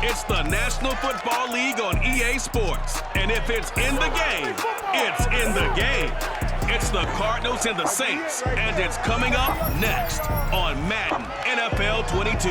It's the National Football League on EA Sports. And if it's in the game, it's in the game. It's the Cardinals and the Saints, and it's coming up next on Madden NFL 22.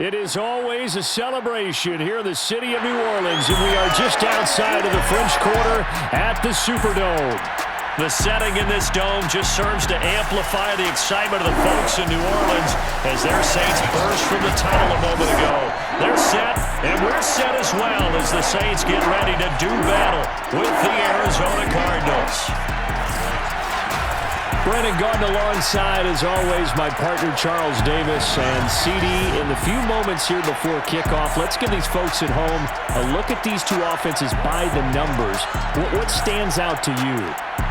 It is always a celebration here in the city of New Orleans, and we are just outside of the French Quarter at the Superdome. The setting in this dome just serves to amplify the excitement of the folks in New Orleans as their Saints burst from the title a moment ago. They're set, and we're set as well as the Saints get ready to do battle with the Arizona Cardinals. Brennan Gordon alongside, as always, my partner Charles Davis and CD. In the few moments here before kickoff, let's give these folks at home a look at these two offenses by the numbers. What stands out to you?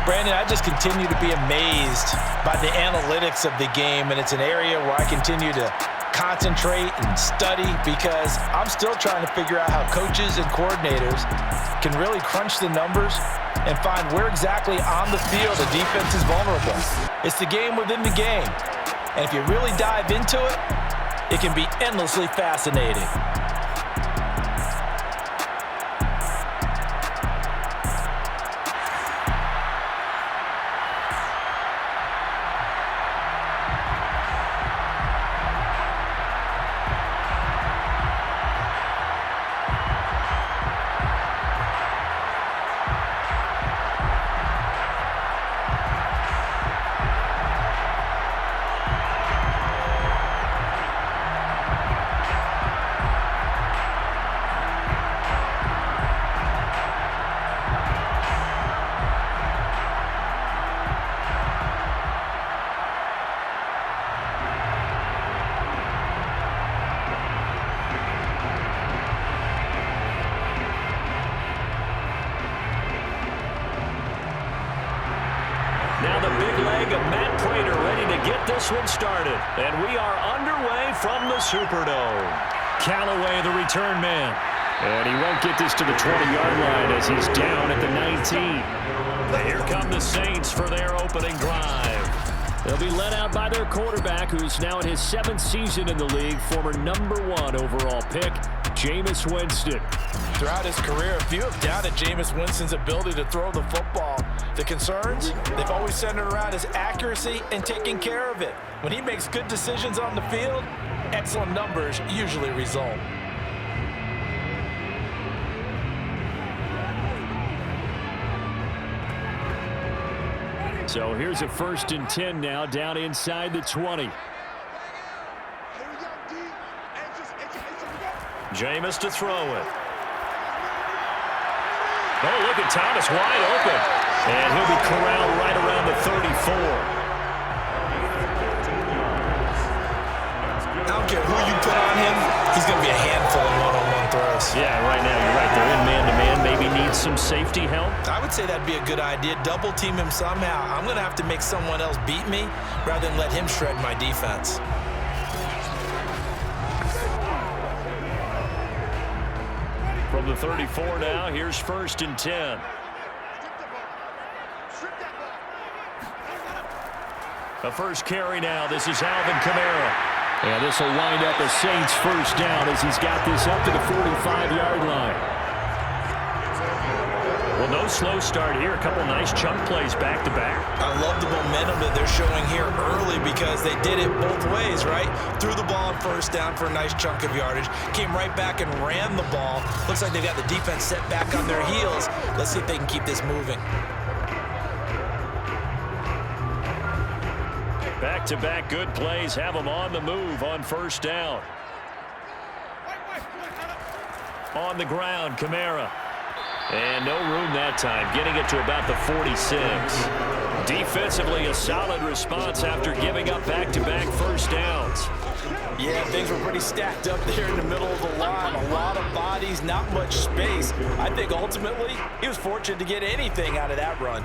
Brandon, I just continue to be amazed by the analytics of the game, and it's an area where I continue to concentrate and study because I'm still trying to figure out how coaches and coordinators can really crunch the numbers and find where exactly on the field the defense is vulnerable. It's the game within the game. And if you really dive into it, it can be endlessly fascinating. Now the big leg of Matt Prater ready to get this one started. And we are underway from the Superdome. Callaway, the return man. And he won't get this to the 20-yard line as he's down at the 19. Here come the Saints for their opening drive. They'll be led out by their quarterback, who's now in his 7th season in the league, former #1 overall pick, Jameis Winston. Throughout his career, a few have doubted Jameis Winston's ability to throw the football. The concerns, they've always centered around his accuracy and taking care of it. When he makes good decisions on the field, excellent numbers usually result. So here's a 1st and 10 now, down inside the 20. Jameis to throw it. Oh, look at Thomas wide open. And he'll be corralled right around the 34. I don't care who you put on him, he's going to be a handful of one-on-one throws. Yeah, right now you're right. They're in man-to-man. Maybe need some safety help. I would say that'd be a good idea. Double team him somehow. I'm going to have to make someone else beat me rather than let him shred my defense. From the 34 now, here's 1st and 10. The first carry now. This is Alvin Kamara. And this will wind up a Saints first down as he's got this up to the 45-yard line. Well, no slow start here. A couple nice chunk plays back-to-back. I love the momentum that they're showing here early because they did it both ways, right? Threw the ball on 1st down for a nice chunk of yardage. Came right back and ran the ball. Looks like they've got the defense set back on their heels. Let's see if they can keep this moving. Back-to-back good plays have them on the move on 1st down. On the ground, Kamara. And no room that time, getting it to about the 46. Defensively, a solid response after giving up back-to-back 1st downs. Yeah, things were pretty stacked up there in the middle of the line. A lot of bodies, not much space. I think ultimately he was fortunate to get anything out of that run.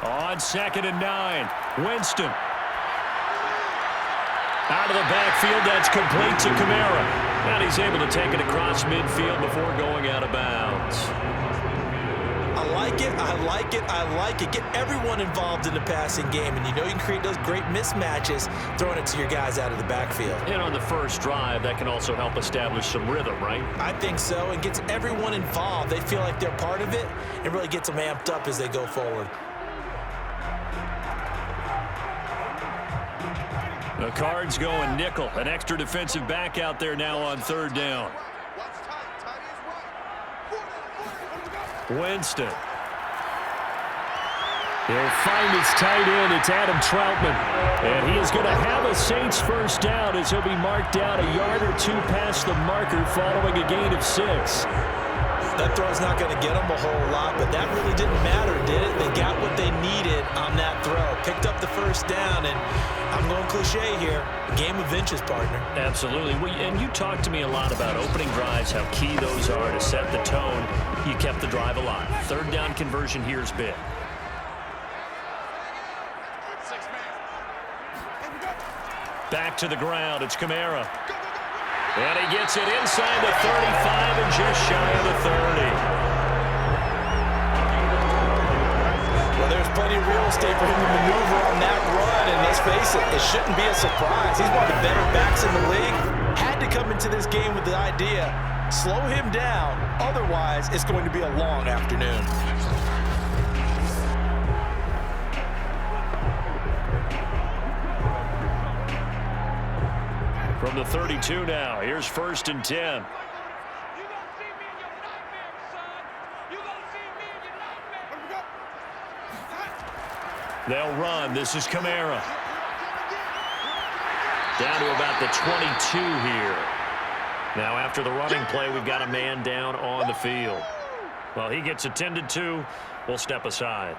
On 2nd and 9, Winston. Out of the backfield, that's complete to Kamara. And he's able to take it across midfield before going out of bounds. I like it, I like it, I like it. Get everyone involved in the passing game, and you know you can create those great mismatches throwing it to your guys out of the backfield. And on the first drive, that can also help establish some rhythm, right? I think so, and gets everyone involved. They feel like they're part of it and really gets them amped up as they go forward. The Cards going nickel. An extra defensive back out there now on 3rd down. Winston. He'll find his tight end. It's Adam Troutman. And he is going to have a Saints first down as he'll be marked down a yard or two past the marker following a gain of 6. That throw's not going to get them a whole lot, but that really didn't matter, did it? They got what they needed on that throw. Picked up the first down, and I'm going cliche here. Game of inches, partner. Absolutely. And you talked to me a lot about opening drives, how key those are to set the tone. You kept the drive alive. 3rd down conversion here is big. Back to the ground. It's Kamara. And he gets it inside the 35 and just shy of the 30. Well, there's plenty of real estate for him to maneuver on that run, and let's face it, it shouldn't be a surprise. He's one of the better backs in the league. Had to come into this game with the idea, slow him down, otherwise it's going to be a long afternoon. From the 32 now, here's 1st and 10. They'll run. This is Kamara. Down to about the 22 here. Now after the running play, we've got a man down on the field. Well, he gets attended to. We'll step aside.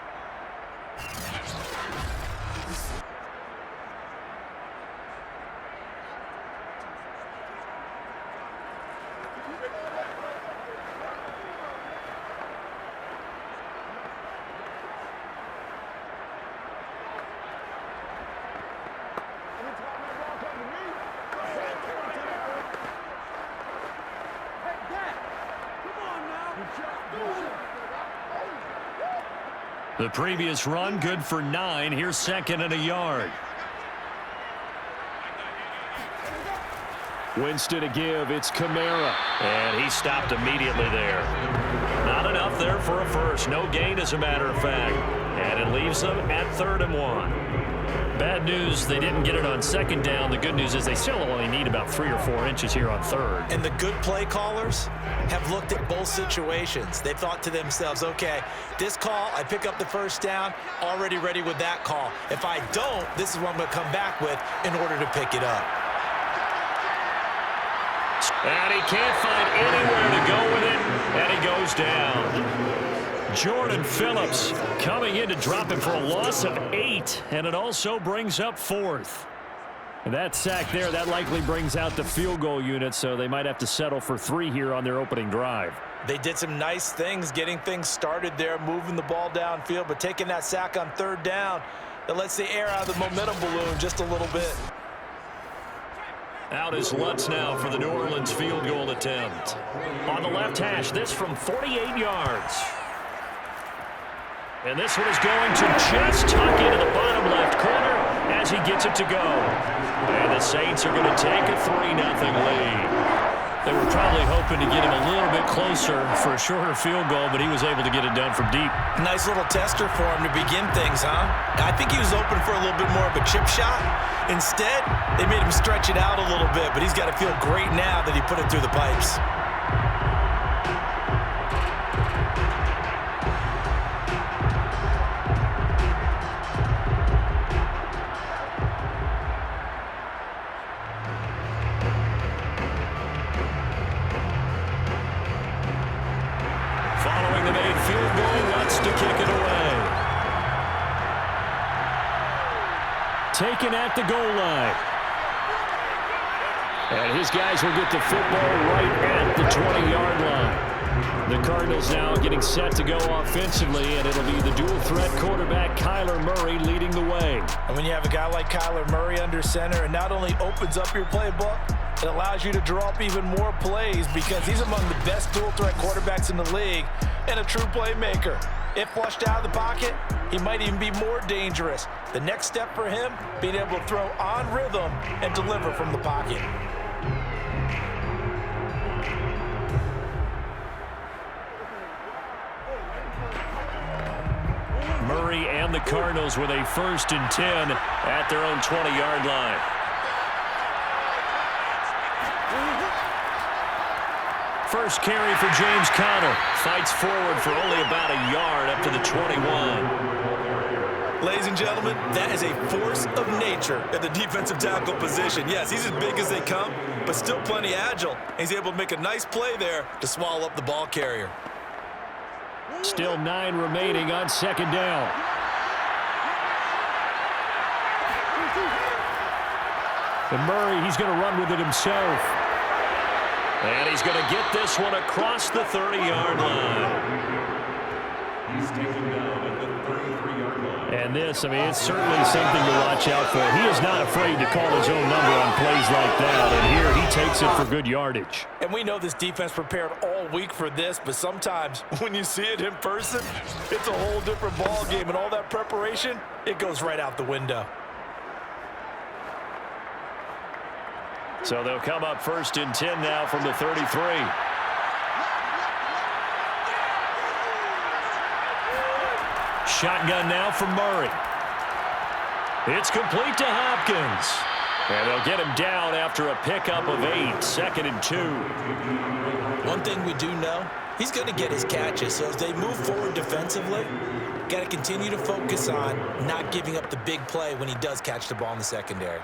The previous run, good for 9. Here's 2nd and a yard. Winston to give. It's Kamara. And he stopped immediately there. Not enough there for a first. No gain, as a matter of fact. And it leaves them at 3rd and 1. Bad news, they didn't get it on 2nd down. The good news is they still only need about 3 or 4 inches here on 3rd. And the good play callers have looked at both situations. They thought to themselves, okay, this call, I pick up the first down, already ready with that call. If I don't, this is what I'm going to come back with in order to pick it up. And he can't find anywhere to go with it, and he goes down. Jordan Phillips coming in to drop him for a loss of 8, and it also brings up 4th. And that sack there, that likely brings out the field goal unit, so they might have to settle for 3 here on their opening drive. They did some nice things getting things started there, moving the ball downfield, but taking that sack on 3rd down, that lets the air out of the momentum balloon just a little bit. Out is Lutz now for the New Orleans field goal attempt. On the left hash, this from 48 yards. And this one is going to just tuck into the bottom left corner as he gets it to go. And the Saints are going to take a 3-0 lead. They were probably hoping to get him a little bit closer for a shorter field goal, but he was able to get it done from deep. Nice little tester for him to begin things, huh? I think he was open for a little bit more of a chip shot. Instead, they made him stretch it out a little bit, but he's got to feel great now that he put it through the pipes. Following the made field goal, Lutz to kick it away. Taken at the goal line. And his guys will get the football right at the 20-yard line. The Cardinals now getting set to go offensively, and it'll be the dual-threat quarterback Kyler Murray leading the way. And when you have a guy like Kyler Murray under center, it not only opens up your playbook, it allows you to draw up even more plays because he's among the best dual-threat quarterbacks in the league and a true playmaker. If flushed out of the pocket, he might even be more dangerous. The next step for him, being able to throw on rhythm and deliver from the pocket. Murray and the Cardinals with a 1st and 10 at their own 20-yard line. First carry for James Conner. Fights forward for only about a yard up to the 21. Ladies and gentlemen, that is a force of nature at the defensive tackle position. Yes, he's as big as they come, but still plenty agile. He's able to make a nice play there to swallow up the ball carrier. Still 9 remaining on 2nd down. And Murray, he's going to run with it himself. And he's going to get this one across the 30-yard line. He's taken down at the 33-yard line. And this, I mean, it's certainly something to watch out for. He is not afraid to call his own number on plays like that. And here he takes it for good yardage. And we know this defense prepared all week for this, but sometimes when you see it in person, it's a whole different ball game. And all that preparation, it goes right out the window. So they'll come up 1st and 10 now from the 33. Shotgun now from Murray. It's complete to Hopkins. And they'll get him down after a pickup of 8, 2nd and 2. One thing we do know, he's going to get his catches. So as they move forward defensively, got to continue to focus on not giving up the big play when he does catch the ball in the secondary.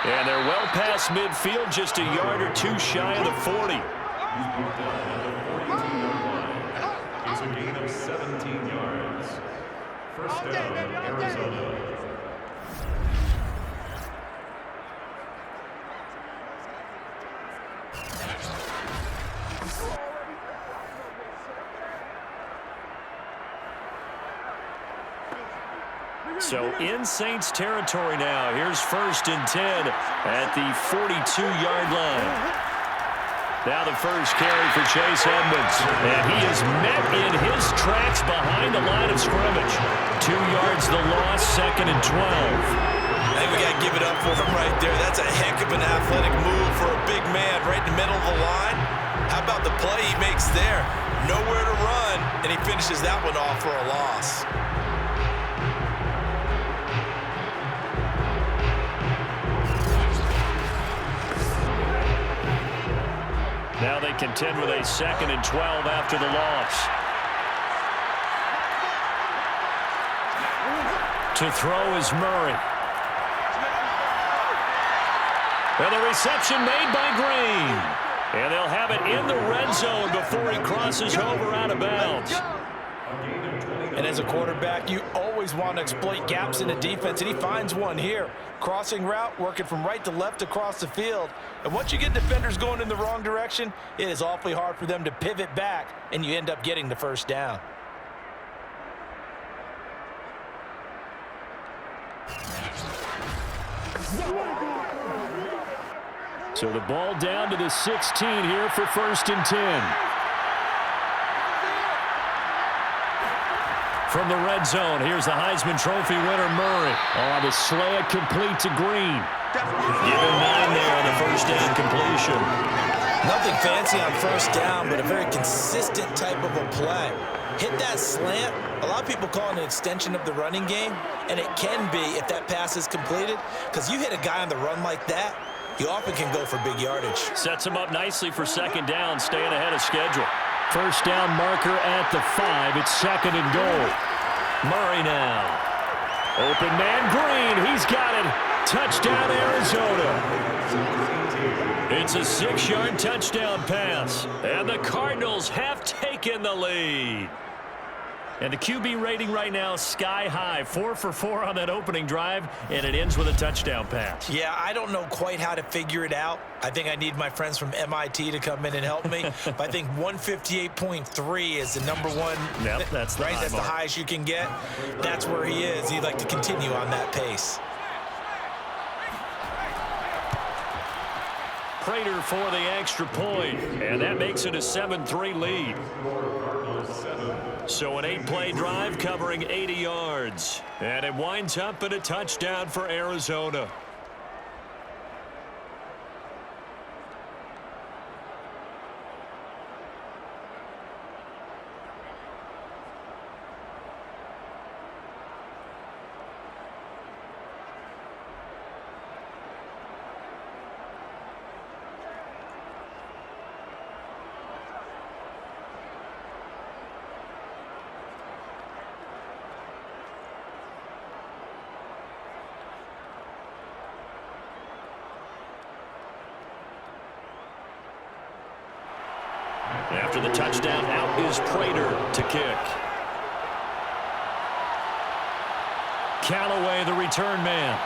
And they're well past midfield, just a yard or 2 shy of the 40. It's a gain of 17 yards. First down, Arizona. So in Saints territory now. Here's 1st and 10 at the 42-yard line. Now the first carry for Chase Edmonds. And he is met in his tracks behind the line of scrimmage. 2 yards the loss, 2nd and 12. I think we got to give it up for him right there. That's a heck of an athletic move for a big man right in the middle of the line. How about the play he makes there? Nowhere to run, and he finishes that one off for a loss. Now they contend with a 2nd and 12 after the loss. To throw is Murray. And the reception made by Green. And they'll have it in the red zone before he crosses over out of bounds. And as a quarterback, you always want to exploit gaps in the defense, and he finds one here. Crossing route, working from right to left across the field. And once you get defenders going in the wrong direction, it is awfully hard for them to pivot back, and you end up getting the first down. So the ball down to the 16 here for 1st and 10. From the red zone, here's the Heisman Trophy winner, Murray. Oh, the slant complete to Green. Give him 9 there on the first down completion. Nothing fancy on first down, but a very consistent type of a play. Hit that slant. A lot of people call it an extension of the running game, and it can be if that pass is completed, because you hit a guy on the run like that, you often can go for big yardage. Sets him up nicely for 2nd down, staying ahead of schedule. First down marker at the 5. It's 2nd and goal. Murray now. Open man Green. He's got it. Touchdown, Arizona. It's a 6-yard touchdown pass. And the Cardinals have taken the lead. And the QB rating right now, sky high. 4 for 4 on that opening drive, and it ends with a touchdown pass. Yeah, I don't know quite how to figure it out. I think I need my friends from MIT to come in and help me. But I think 158.3 is the number one. Yep, that's the right. That's the highest you can get. That's where he is. He'd like to continue on that pace. Prater for the extra point, and that makes it a 7-3 lead. So an 8-play drive covering 80 yards, and it winds up in a touchdown for Arizona. After the touchdown, out is Prater to kick. Callaway, the return man.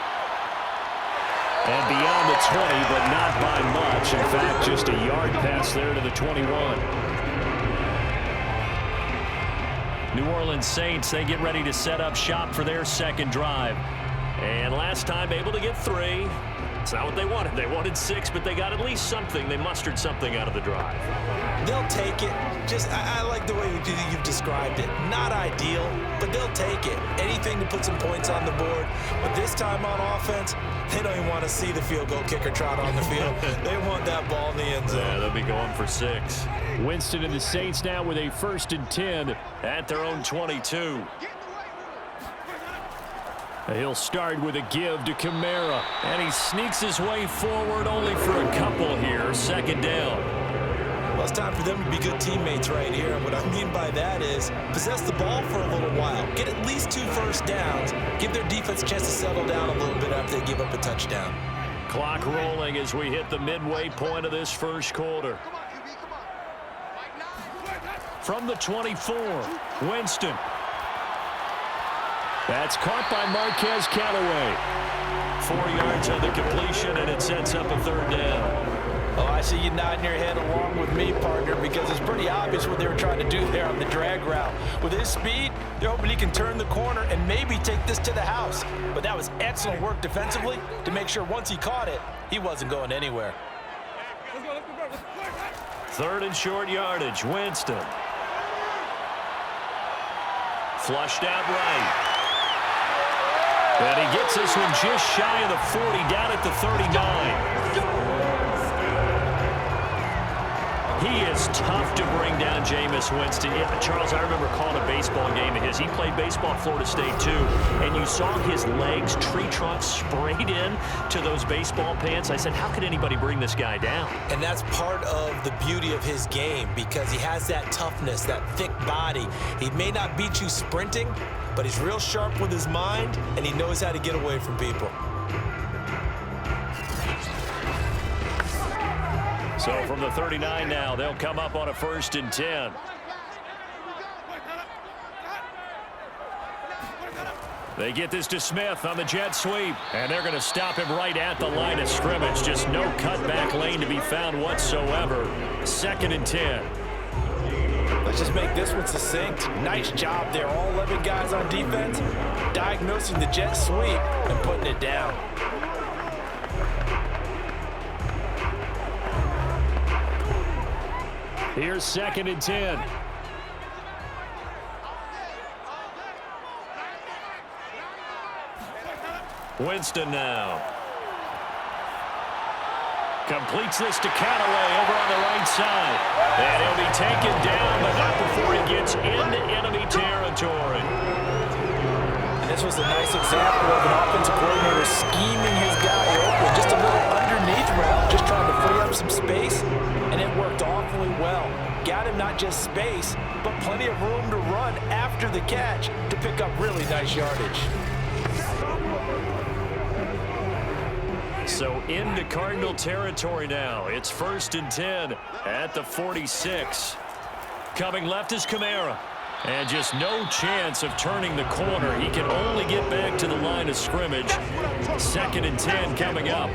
And beyond the 20, but not by much. In fact, just a yard pass there to the 21. New Orleans Saints, they get ready to set up shop for their second drive. And last time, able to get 3. It's not what they wanted. They wanted 6, but they got at least something. They mustered something out of the drive. They'll take it. I like the way you've described it. Not ideal, but they'll take it. Anything to put some points on the board. But this time on offense, they don't even want to see the field goal kicker trot on the field. They want that ball in the end zone. Yeah, they'll be going for 6. Winston and the Saints now with a 1st and 10 at their own 22. He'll start with a give to Kamara, and he sneaks his way forward only for a couple here. 2nd down. Well, it's time for them to be good teammates right here. And what I mean by that is possess the ball for a little while. Get at least 2 first downs. Give their defense a chance to settle down a little bit after they give up a touchdown. Clock rolling as we hit the midway point of this first quarter. From the 24, Winston. That's caught by Marquez Callaway. 4 yards on the completion, and it sets up a 3rd down. Oh, I see you nodding your head along with me, partner, because it's pretty obvious what they were trying to do there on the drag route. With his speed, they're hoping he can turn the corner and maybe take this to the house. But that was excellent work defensively to make sure once he caught it, he wasn't going anywhere. 3rd and short yardage, Winston. Flushed out right. And he gets this one just shy of the 40, down at the 39. He is tough to bring down, Jameis Winston. Yeah, Charles, I remember calling a baseball game of his. He played baseball at Florida State, too. And you saw his legs, tree trunks sprayed in to those baseball pants. I said, how could anybody bring this guy down? And that's part of the beauty of his game because he has that toughness, that thick body. He may not beat you sprinting, but he's real sharp with his mind, and he knows how to get away from people. So from the 39 now, they'll come up on a 1st and 10. They get this to Smith on the jet sweep, and they're going to stop him right at the line of scrimmage. Just no cutback lane to be found whatsoever. 2nd and 10. Let's just make this one succinct. Nice job there. All 11 guys on defense diagnosing the jet sweep and putting it down. Here's 2nd and 10. Winston now. Completes this to Callaway over on the right side. And he'll be taken down, but not before he gets into enemy territory. And this was a nice example of an offensive coordinator scheming his guy open. Just a little underneath route, just trying to free up some space. And it worked awfully well. Got him not just space, but plenty of room to run after the catch to pick up really nice yardage. So into Cardinal territory now. It's 1st and 10 at the 46. Coming left is Kamara. And just no chance of turning the corner. He can only get back to the line of scrimmage. 2nd and 10 coming up.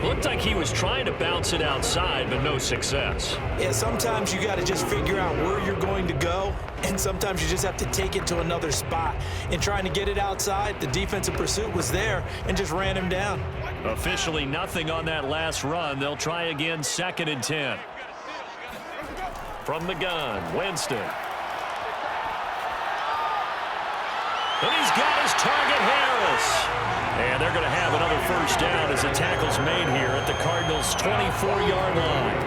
Looked like he was trying to bounce it outside, but no success. Yeah, sometimes you got to just figure out where you're going to go, and sometimes you just have to take it to another spot. In trying to get it outside, the defensive pursuit was there and just ran him down. Officially nothing on that last run. They'll try again, 2nd and 10. From the gun, Winston. And he's got his target, Harris. And they're going to have another first down as the tackle's made here at the Cardinals' 24-yard line.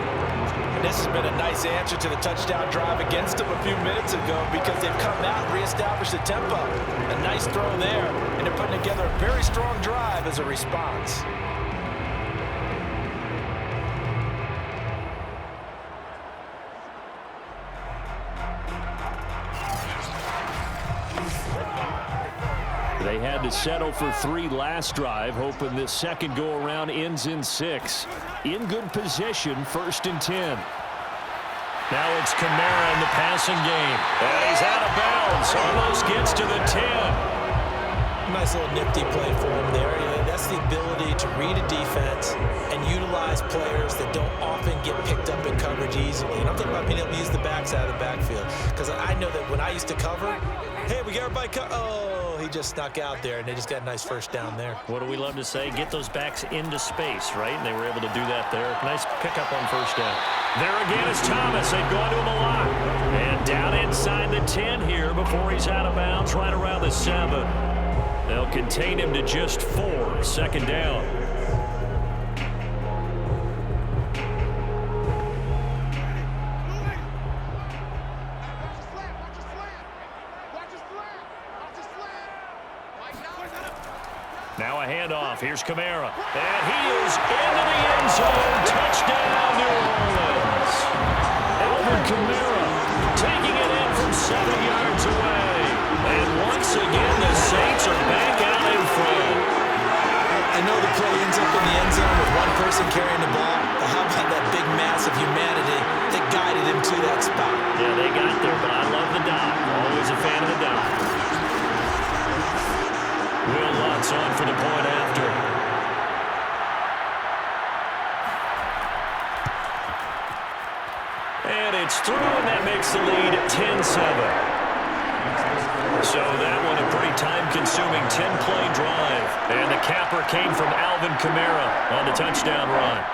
And this has been a nice answer to the touchdown drive against them a few minutes ago because they've come out and reestablished the tempo. A nice throw there, and they're putting together a very strong drive as a response. They had to settle for 3 last drive, hoping this second go-around ends in 6. In good position, 1st and 10. Now it's Kamara in the passing game. And he's out of bounds. Almost gets to the 10. Nice little nifty play for him there. That's the ability to read a defense and utilize players that don't often get picked up in coverage easily. And I'm thinking about being able to use the backside of the backfield. Because I know that when I used to cover, hey, we got everybody he just snuck out there, and they just got a nice first down there. What do we love to say? Get those backs into space, right? And they were able to do that there. Nice pickup on first down. There again is Thomas. They've gone to him a lot. And down inside the 10 here before he's out of bounds, right around the 7. They'll contain him to just 4. 2nd down. Now a handoff. Here's Kamara. And he is into the end zone. Touchdown, New Orleans. Alvin Kamara taking it in from 7 yards away. And once again, the Saints are back out in front. I know the play ends up in the end zone with one person carrying the ball, but how about that big mass of humanity that guided him to that spot? Yeah, they got there, but I love the dot. Always a fan of the dot. Will Lutz on for the point after. And it's through, and that makes the lead 10-7. So that one a pretty time-consuming 10-play drive. And the capper came from Alvin Kamara on the touchdown run.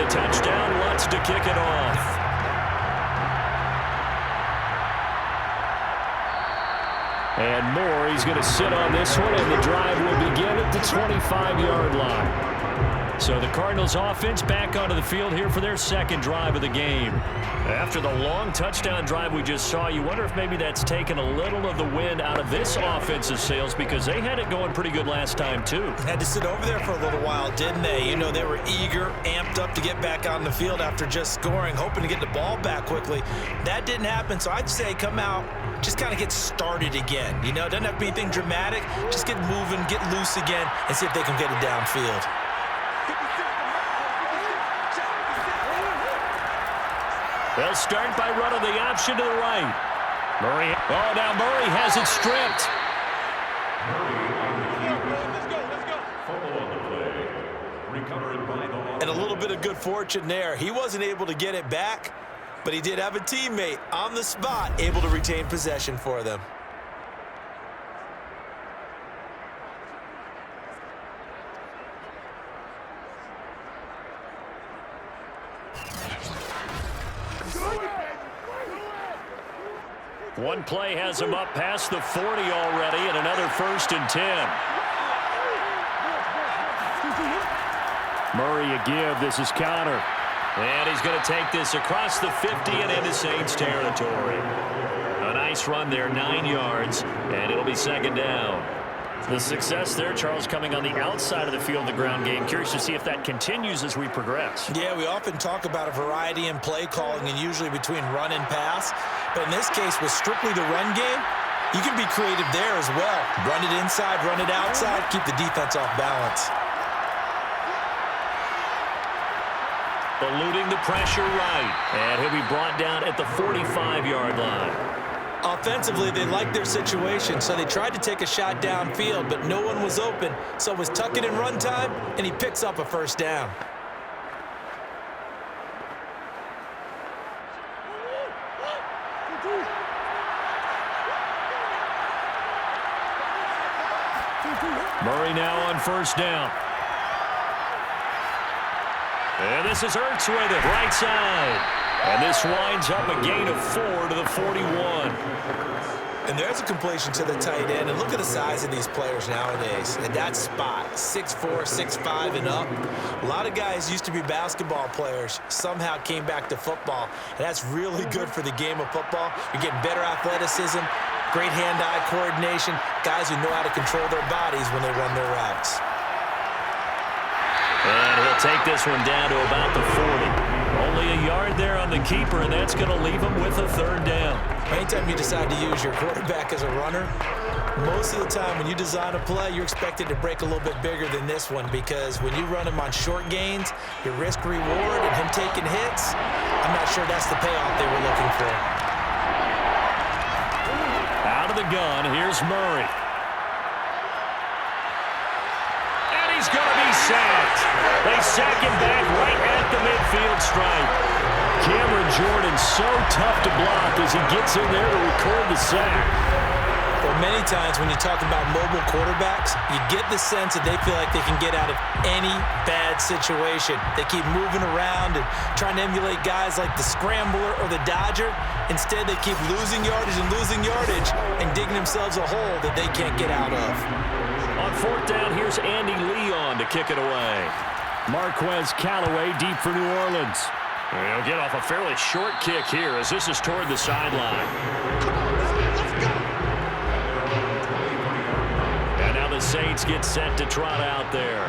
Touchdown, Lutz to kick it off. And Moore, he's going to sit on this one, and the drive will begin at the 25-yard line. So the Cardinals offense back onto the field here for their 2nd drive of the game. After the long touchdown drive we just saw, you wonder if maybe that's taken a little of the wind out of this offensive sails because they had it going pretty good last time too. Had to sit over there for a little while, didn't they? You know, they were eager, amped up to get back on the field after just scoring, hoping to get the ball back quickly. That didn't happen, so I'd say come out, just kind of get started again. You know, it doesn't have to be anything dramatic. Just get moving, get loose again, and see if they can get it downfield. They'll start by running the option to the right. Murray. Oh, now Murray has it stripped. And a little bit of good fortune there. He wasn't able to get it back, but he did have a teammate on the spot able to retain possession for them. One play has him up past the 40 already, and another 1st and 10. Murray a give. This is Connor. And he's going to take this across the 50 and into Saints territory. A nice run there, 9 yards, and it'll be 2nd down. The success there, Charles, coming on the outside of the field, the ground game. Curious to see if that continues as we progress. Yeah, we often talk about a variety in play calling and usually between run and pass. But in this case, with strictly the run game, you can be creative there as well. Run it inside, run it outside, keep the defense off balance. Eluding the pressure right. And he'll be brought down at the 45-yard line. Offensively, they liked their situation, so they tried to take a shot downfield, but no one was open. So it was tuck it in run time, and he picks up a first down. Murray now on first down. And this is Ertz with it, right side. And this winds up a gain of 4 to the 41. And there's a completion to the tight end. And look at the size of these players nowadays. At that spot, 6'4", 6'5", and up. A lot of guys used to be basketball players, somehow came back to football. And that's really good for the game of football. You're getting better athleticism, great hand-eye coordination, guys who know how to control their bodies when they run their routes. And he'll take this one down to about the 40. Only a yard there on the keeper, and that's going to leave him with a third down. Anytime you decide to use your quarterback as a runner, most of the time when you design a play, you're expected to break a little bit bigger than this one, because when you run him on short gains, your risk-reward and him taking hits, I'm not sure that's the payoff they were looking for. Out of the gun, here's Murray. And he's going to be sacked. They sack him back right at the midfield stripe. Cameron Jordan so tough to block as he gets in there to record the sack. Well, many times when you talk about mobile quarterbacks, you get the sense that they feel like they can get out of any bad situation. They keep moving around and trying to emulate guys like the Scrambler or the Dodger. Instead, they keep losing yardage and digging themselves a hole that they can't get out of. On fourth down, here's Andy Leon to kick it away. Marquez Callaway deep for New Orleans. He'll get off a fairly short kick here as this is toward the sideline. And now the Saints get set to trot out there.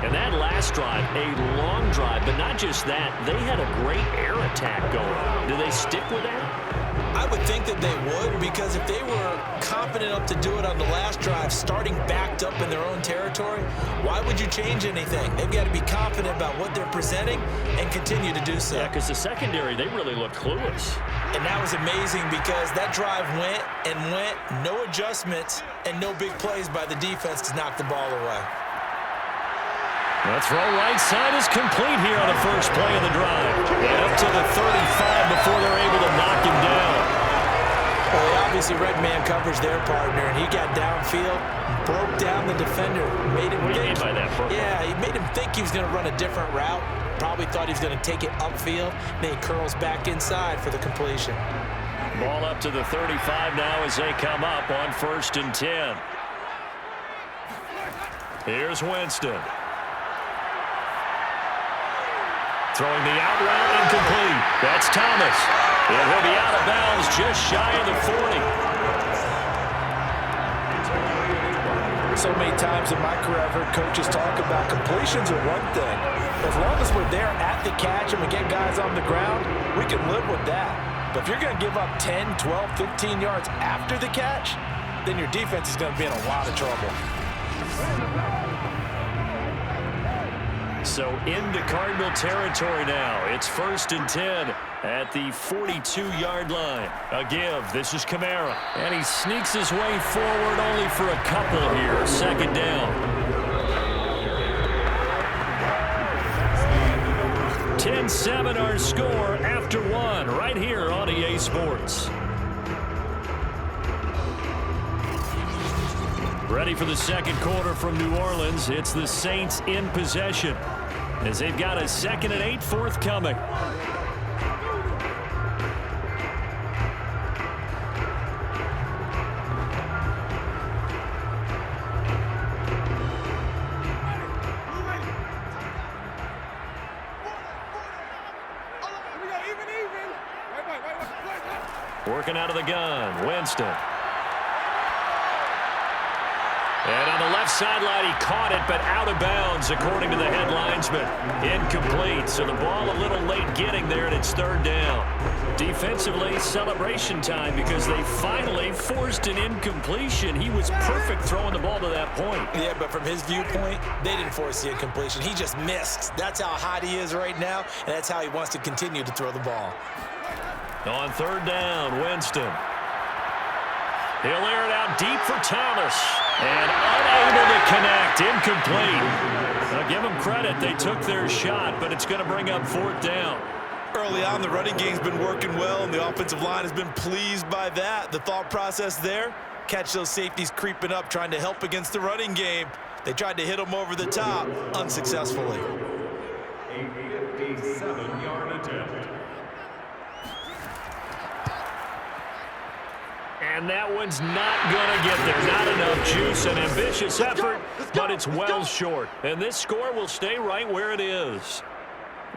And that last drive, a long drive, but not just that, they had a great air attack going. Do they stick with that? I would think that they would, because if they were confident enough to do it on the last drive, starting backed up in their own territory, why would you change anything? They've got to be confident about what they're presenting and continue to do so. Yeah, because the secondary, they really looked clueless. And that was amazing because that drive went, no adjustments, and no big plays by the defense to knock the ball away. The throw right side is complete here on the first play of the drive. And up to the 35 before they're able to knock him down. Well, they obviously read man coverage their partner, and he got downfield, broke down the defender, made him What do you mean think. by that, Brooke? Yeah, he made him think he was going to run a different route. Probably thought he was going to take it upfield. Then he curls back inside for the completion. Ball up to the 35 now as they come up on 1st and 10. Here's Winston. Throwing the out route incomplete. That's Thomas. And he'll be out of bounds just shy of the 40. So many times in my career, I've heard coaches talk about completions are one thing. As long as we're there at the catch and we get guys on the ground, we can live with that. But if you're going to give up 10, 12, 15 yards after the catch, then your defense is going to be in a lot of trouble. So into Cardinal territory now. It's 1st and 10 at the 42-yard line. A give. This is Kamara. And he sneaks his way forward only for a couple here. 2nd down. 10-7 our score after 1 right here on EA Sports. Ready for the second quarter from New Orleans. It's the Saints in possession as they've got a 2nd and 8 forthcoming. Working out of the gun, Winston. And on the left sideline, he caught it, but out of bounds, according to the head linesman. Incomplete, so the ball a little late getting there, and it's third down. Defensively, celebration time because they finally forced an incompletion. He was perfect throwing the ball to that point. Yeah, but from his viewpoint, they didn't force the incompletion. He just missed. That's how hot he is right now, and that's how he wants to continue to throw the ball. On third down, Winston. He'll air it out deep for Thomas. And unable to connect. Incomplete. Now give them credit. They took their shot, but it's going to bring up fourth down. Early on, the running game's been working well, and the offensive line has been pleased by that. The thought process there, catch those safeties creeping up, trying to help against the running game. They tried to hit them over the top, unsuccessfully. A 57-yard attempt. And that one's not going to get there. Not enough juice. An ambitious effort, but it's well short. And this score will stay right where it is.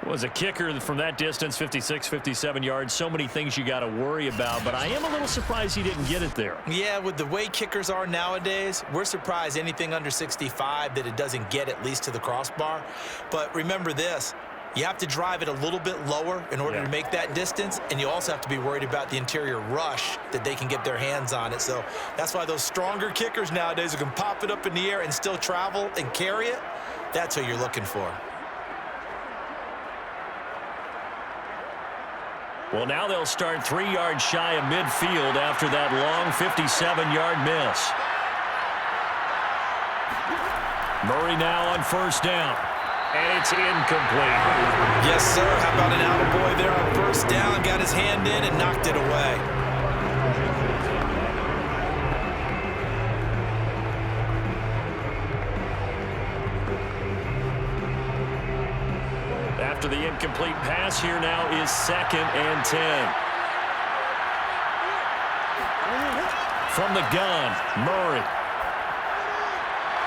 Was a kicker from that distance, 56, 57 yards. So many things you got to worry about, but I am a little surprised he didn't get it there. Yeah, with the way kickers are nowadays, we're surprised anything under 65 that it doesn't get at least to the crossbar. But remember this. You have to drive it a little bit lower in order to make that distance, and you also have to be worried about the interior rush that they can get their hands on it. So that's why those stronger kickers nowadays who can pop it up in the air and still travel and carry it, that's who you're looking for. Well, now they'll start 3 yards shy of midfield after that long 57-yard miss. Murray now on first down. And it's incomplete. Yes, sir. How about an attaboy there on first down? Got his hand in and knocked it away. After the incomplete pass, here now is 2nd and 10. From the gun, Murray.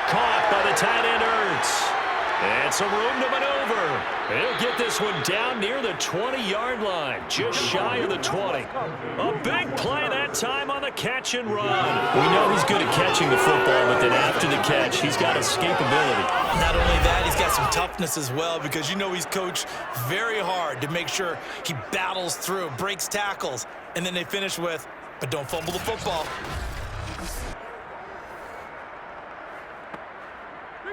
Caught by the tight end, Ertz. And some room to maneuver. He'll get this one down near the 20-yard line, just shy of the 20. A big play that time on the catch and run. We know he's good at catching the football, but then after the catch, he's got escapability. Not only that, he's got some toughness as well, because you know he's coached very hard to make sure he battles through, breaks tackles, and then they finish with, but don't fumble the football.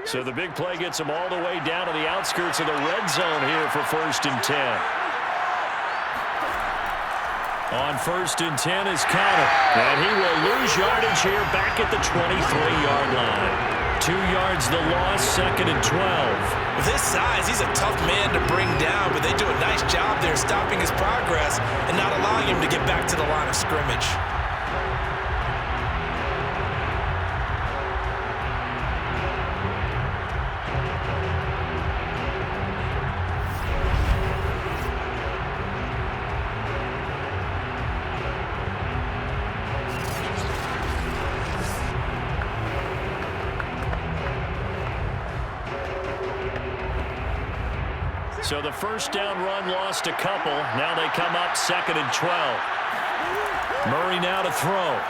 So the big play gets him all the way down to the outskirts of the red zone here for 1st and 10. On 1st and 10 is Connor. And he will lose yardage here back at the 23-yard line. 2 yards the loss, 2nd and 12. With his size, he's a tough man to bring down, but they do a nice job there stopping his progress and not allowing him to get back to the line of scrimmage. So the first down run lost a couple. Now they come up 2nd and 12. Murray now to throw.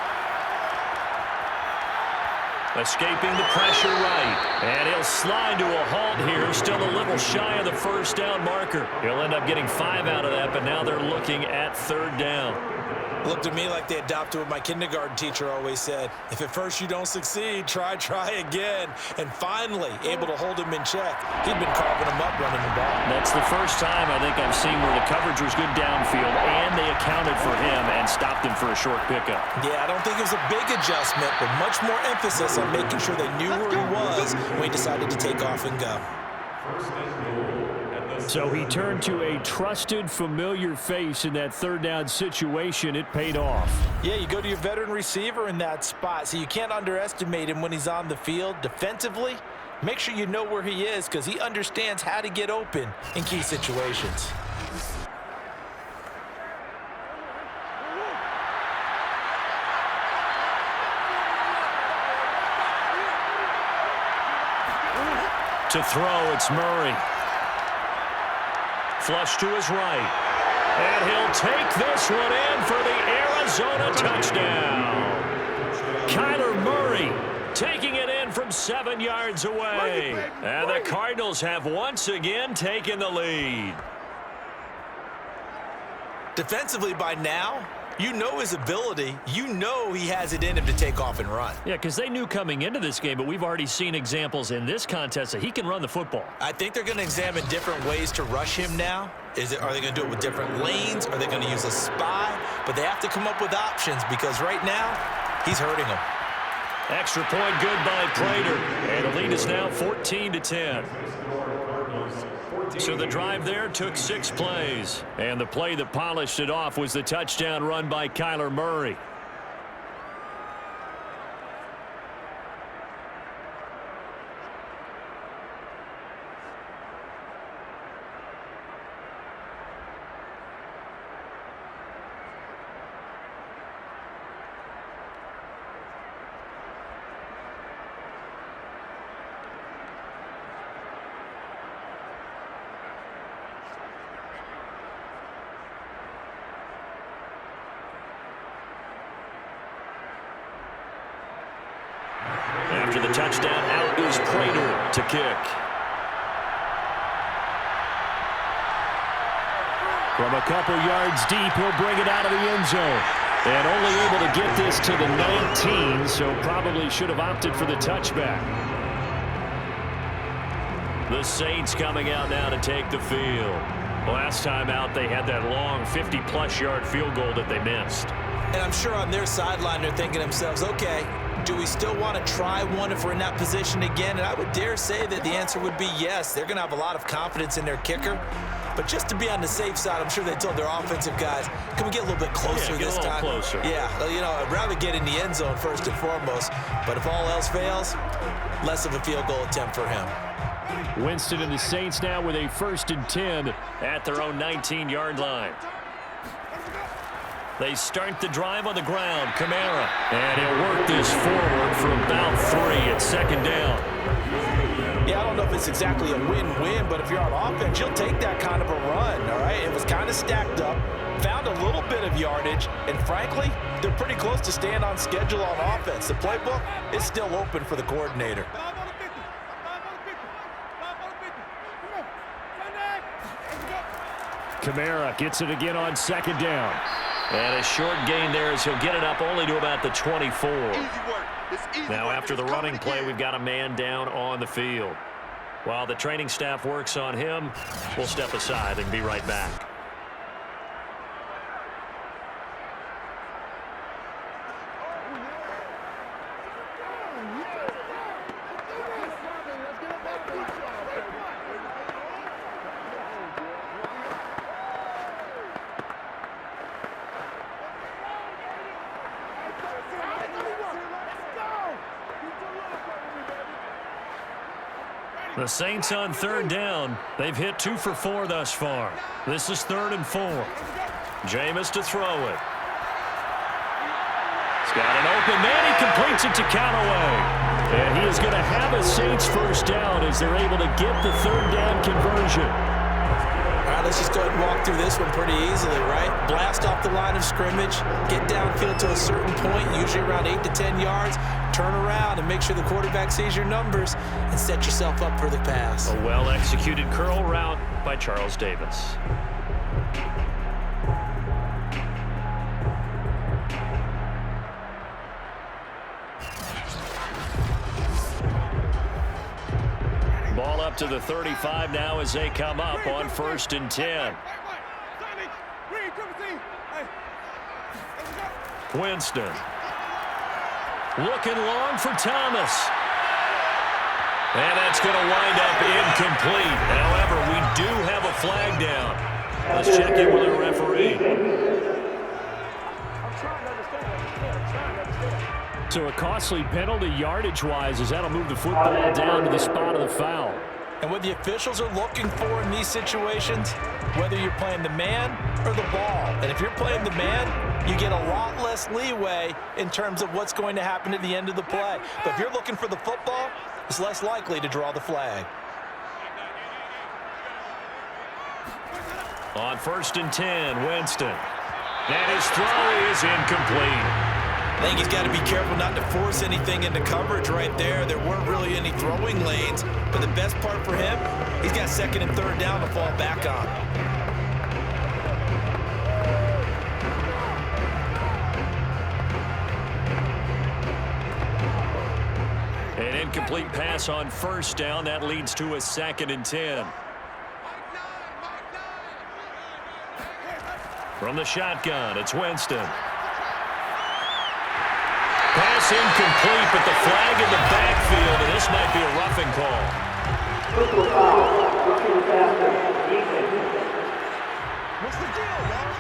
Escaping the pressure right. And he'll slide to a halt here. Still a little shy of the first down marker. He'll end up getting 5 out of that, but now they're looking at 3rd down. Looked to me like they adopted what my kindergarten teacher always said. If at first you don't succeed, try again. And finally, able to hold him in check. He'd been carving him up running the ball. That's the first time I think I've seen where the coverage was good downfield and they accounted for him and stopped him for a short pickup. Yeah, I don't think it was a big adjustment, but much more emphasis on making sure they knew where he was when he decided to take off and go. First and goal. So he turned to a trusted, familiar face in that 3rd down situation. It paid off. Yeah, you go to your veteran receiver in that spot, so you can't underestimate him when he's on the field. Defensively, make sure you know where he is because he understands how to get open in key situations. To throw, it's Murray. Flush to his right. And he'll take this one in for the Arizona touchdown. Kyler Murray taking it in for from 7 yards away. And the Cardinals have once again taken the lead. Defensively by now, you know his ability. You know he has it in him to take off and run. Yeah, because they knew coming into this game, but we've already seen examples in this contest that he can run the football. I think they're going to examine different ways to rush him now. Are they going to do it with different lanes? Are they going to use a spy? But they have to come up with options because right now, he's hurting them. Extra point good by Prater. And the lead is now 14-10. So the drive there took 6 plays. And the play that polished it off was the touchdown run by Kyler Murray. After the touchdown, out is Prater to kick. From a couple yards deep, he'll bring it out of the end zone. And only able to get this to the 19, so probably should have opted for the touchback. The Saints coming out now to take the field. Last time out, they had that long 50-plus yard field goal that they missed. And I'm sure on their sideline, they're thinking to themselves, okay, do we still want to try one if we're in that position again? And I would dare say that the answer would be yes. They're going to have a lot of confidence in their kicker. But just to be on the safe side, I'm sure they told their offensive guys, can we get a little bit closer this time? Closer. Yeah, you know, I'd rather get in the end zone first and foremost. But if all else fails, less of a field goal attempt for him. Winston and the Saints now with a 1st and 10 at their own 19-yard line. They start the drive on the ground. Kamara. And he'll work this forward for about 3 at 2nd down. Yeah, I don't know if it's exactly a win-win, but if you're on offense, you'll take that kind of a run, all right? It was kind of stacked up, found a little bit of yardage, and frankly, they're pretty close to staying on schedule on offense. The playbook is still open for the coordinator. Kamara gets it again on 2nd down. And a short gain there as he'll get it up only to about the 24. Now after the running play, we've got a man down on the field. While the training staff works on him, we'll step aside and be right back. The Saints on 3rd down. They've hit 2 for 4 thus far. This is 3rd and 4. Jameis to throw it. He's got an open man. He completes it to Callaway. And he is going to have a Saints 1st down as they're able to get the 3rd down conversion. All right, let's just go ahead and walk through this one pretty easily, right? Blast off the line of scrimmage, get downfield to a certain point, usually around 8 to 10 yards, turn around and make sure the quarterback sees your numbers and set yourself up for the pass. A well-executed curl route by Charles Davis. Ball up to the 35 now as they come up on 1st and 10. Winston. Looking long for Thomas. And that's going to wind up incomplete. However, we do have a flag down. Let's check in with the referee. So a costly penalty yardage-wise as that'll move the football down to the spot of the foul. And what the officials are looking for in these situations, whether you're playing the man or the ball. And if you're playing the man, you get a lot less leeway in terms of what's going to happen at the end of the play. But if you're looking for the football, it's less likely to draw the flag. On 1st and 10, Winston. And his throw is incomplete. I think he's got to be careful not to force anything into coverage right there. There weren't really any throwing lanes, but the best part for him, he's got second and third down to fall back on. An incomplete pass on first down. That leads to a 2nd and 10. From the shotgun, it's Winston. Pass incomplete, but the flag in the backfield, and this might be a roughing call. What's the deal, y'all?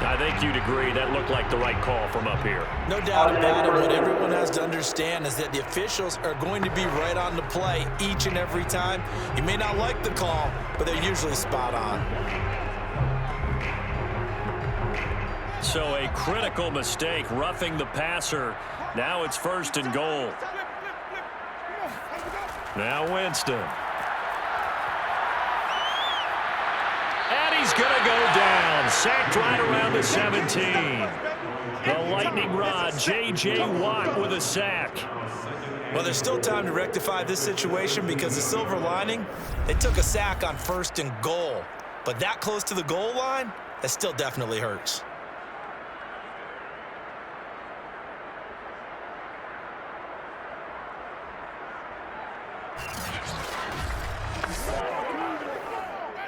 I think you'd agree that looked like the right call from up here. No doubt about it. What everyone has to understand is that the officials are going to be right on the play each and every time. You may not like the call, but they're usually spot on. So a critical mistake, roughing the passer. Now it's 1st and goal. Now Winston. And he's going to go down. Sacked right around the 17. The lightning rod, J.J. Watt with a sack. Well, there's still time to rectify this situation because the silver lining, they took a sack on 1st and goal. But that close to the goal line, that still definitely hurts.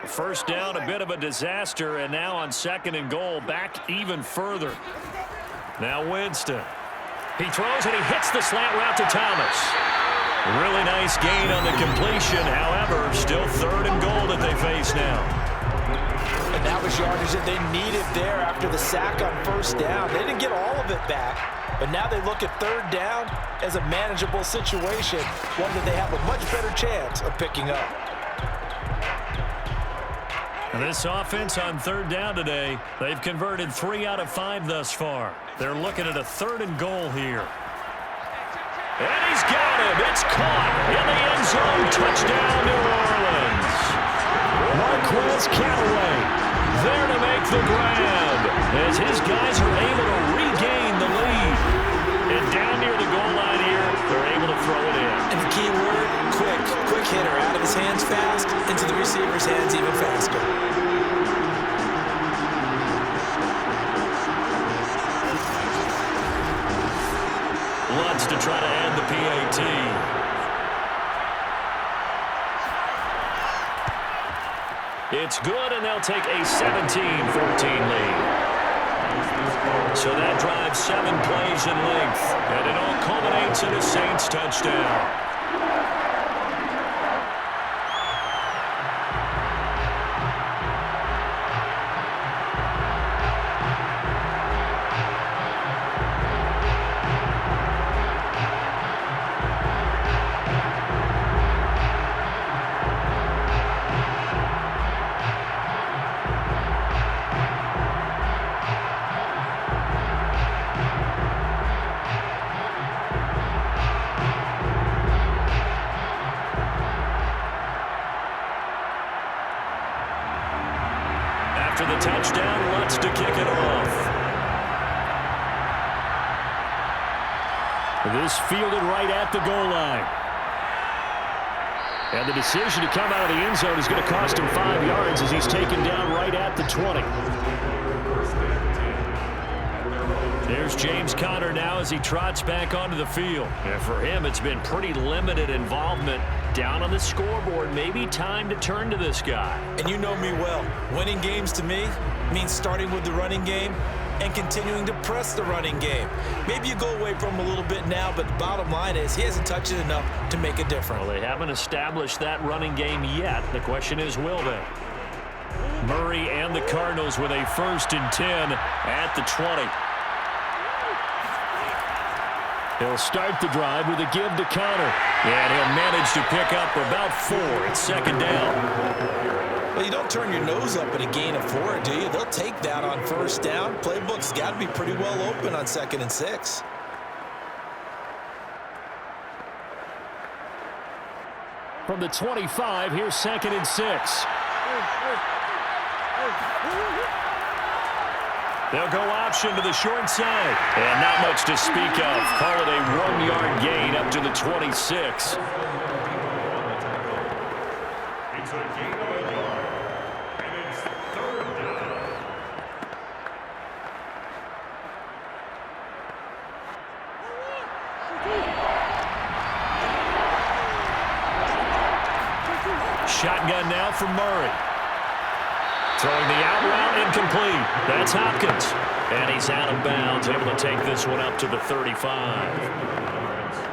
First down, a bit of a disaster, and now on 2nd and goal, back even further. Now Winston. He throws and he hits the slant route to Thomas. Really nice gain on the completion. However, still 3rd and goal that they face now. And that was yardage that they needed there after the sack on 1st down. They didn't get all of it back, but now they look at 3rd down as a manageable situation, one that they have a much better chance of picking up. This offense on 3rd down today, they've converted 3 out of 5 thus far. They're looking at a 3rd and goal here. And he's got him. It's caught in the end zone. Touchdown, New Orleans. Marquez Callaway there to make the grab as his guys are able to regain the lead. And down near the goal line here, they're able to throw it in. And the key word, quick. Quick hitter, out of his hands fast, into the receiver's hands even faster. Lutz to try to end the PAT. It's good, and they'll take a 17-14 lead. So that drives 7 plays in length, and it all culminates in a Saints touchdown. After the touchdown, Lutz to kick it off. This fielded right at the goal line. And the decision to come out of the end zone is going to cost him 5 yards as he's taken down right at the 20. There's James Conner now as he trots back onto the field. And for him, it's been pretty limited involvement down on the scoreboard. Maybe time to turn to this guy. And you know me well. Winning games to me means starting with the running game and continuing to press the running game. Maybe you go away from him a little bit now, but the bottom line is he hasn't touched it enough to make a difference. Well, they haven't established that running game yet. The question is, will they? Murray and the Cardinals with a 1st and 10 at the 20. He'll start the drive with a give to Conner. And he'll manage to pick up about 4. It's 2nd down. Well, you don't turn your nose up at a gain of 4, do you? They'll take that on 1st down. Playbook's got to be pretty well open on 2nd and 6. From the 25, here's 2nd and 6. They'll go option to the short side. And not much to speak of. Call it a 1-yard gain up to the 26. It's a gain of a yard. And it's third down. Shotgun now from Murray. Throwing the out route, incomplete. That's Hopkins. And he's out of bounds, able to take this one up to the 35.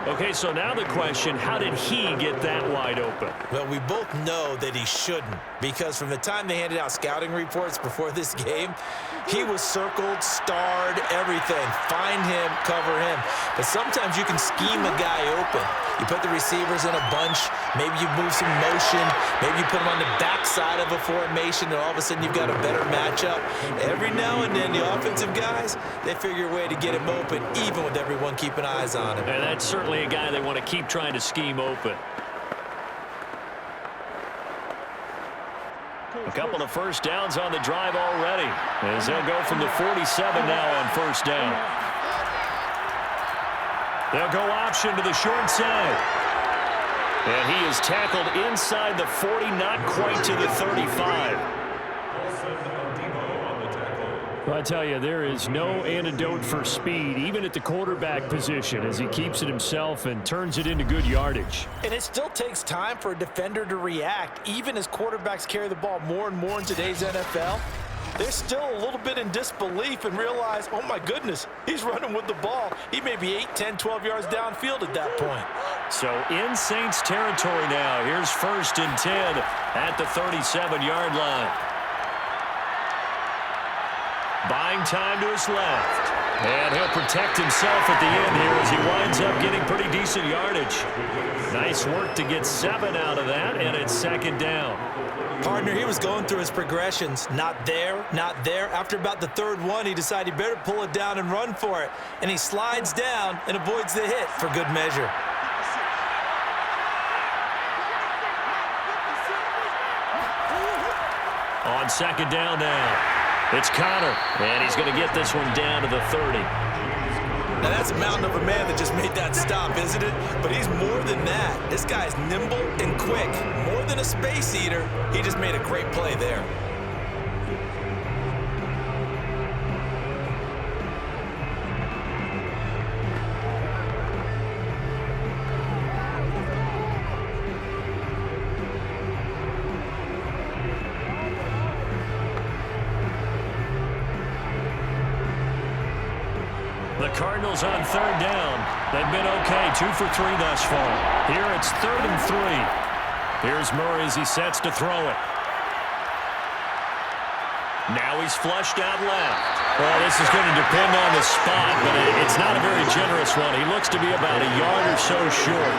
Okay, so now the question, how did he get that wide open? Well, we both know that he shouldn't, because from the time they handed out scouting reports before this game, he was circled, starred, everything. Find him, cover him. But sometimes you can scheme a guy open. You put the receivers in a bunch, maybe you move some motion, maybe you put them on the backside of a formation, and all of a sudden you've got a better matchup. Every now and then, the offensive guys, they figure a way to get him open, even with everyone keeping eyes on him. And that's certainly a guy they want to keep trying to scheme open. A couple of first downs on the drive already, as they'll go from the 47 now on first down. They'll go option to the short side. And he is tackled inside the 40, not quite to the 35. Well, I tell you, there is no antidote for speed, even at the quarterback position, as he keeps it himself and turns it into good yardage. And it still takes time for a defender to react, even as quarterbacks carry the ball more and more in today's NFL. They're still a little bit in disbelief and realize, oh my goodness, he's running with the ball. He may be 8, 10, 12 yards downfield at that point. So in Saints territory now. Here's 1st and 10 at the 37-yard line. Buying time to his left. And he'll protect himself at the end here as he winds up getting pretty decent yardage. Nice work to get 7 out of that, and it's 2nd down. Partner, he was going through his progressions. Not there, not there. After about the 3rd one, he decided he better pull it down and run for it. And he slides down and avoids the hit for good measure. On 2nd down now. It's Connor, and he's going to get this one down to the 30. Now, that's a mountain of a man that just made that stop, isn't it? But he's more than that. This guy's nimble and quick. More than a space eater, he just made a great play there. The Cardinals on 3rd down. They've been okay, 2 for 3 thus far. Here it's 3rd and 3. Here's Murray as he sets to throw it. Now he's flushed out left. Well, this is going to depend on the spot, but it's not a very generous one. He looks to be about a yard or so short.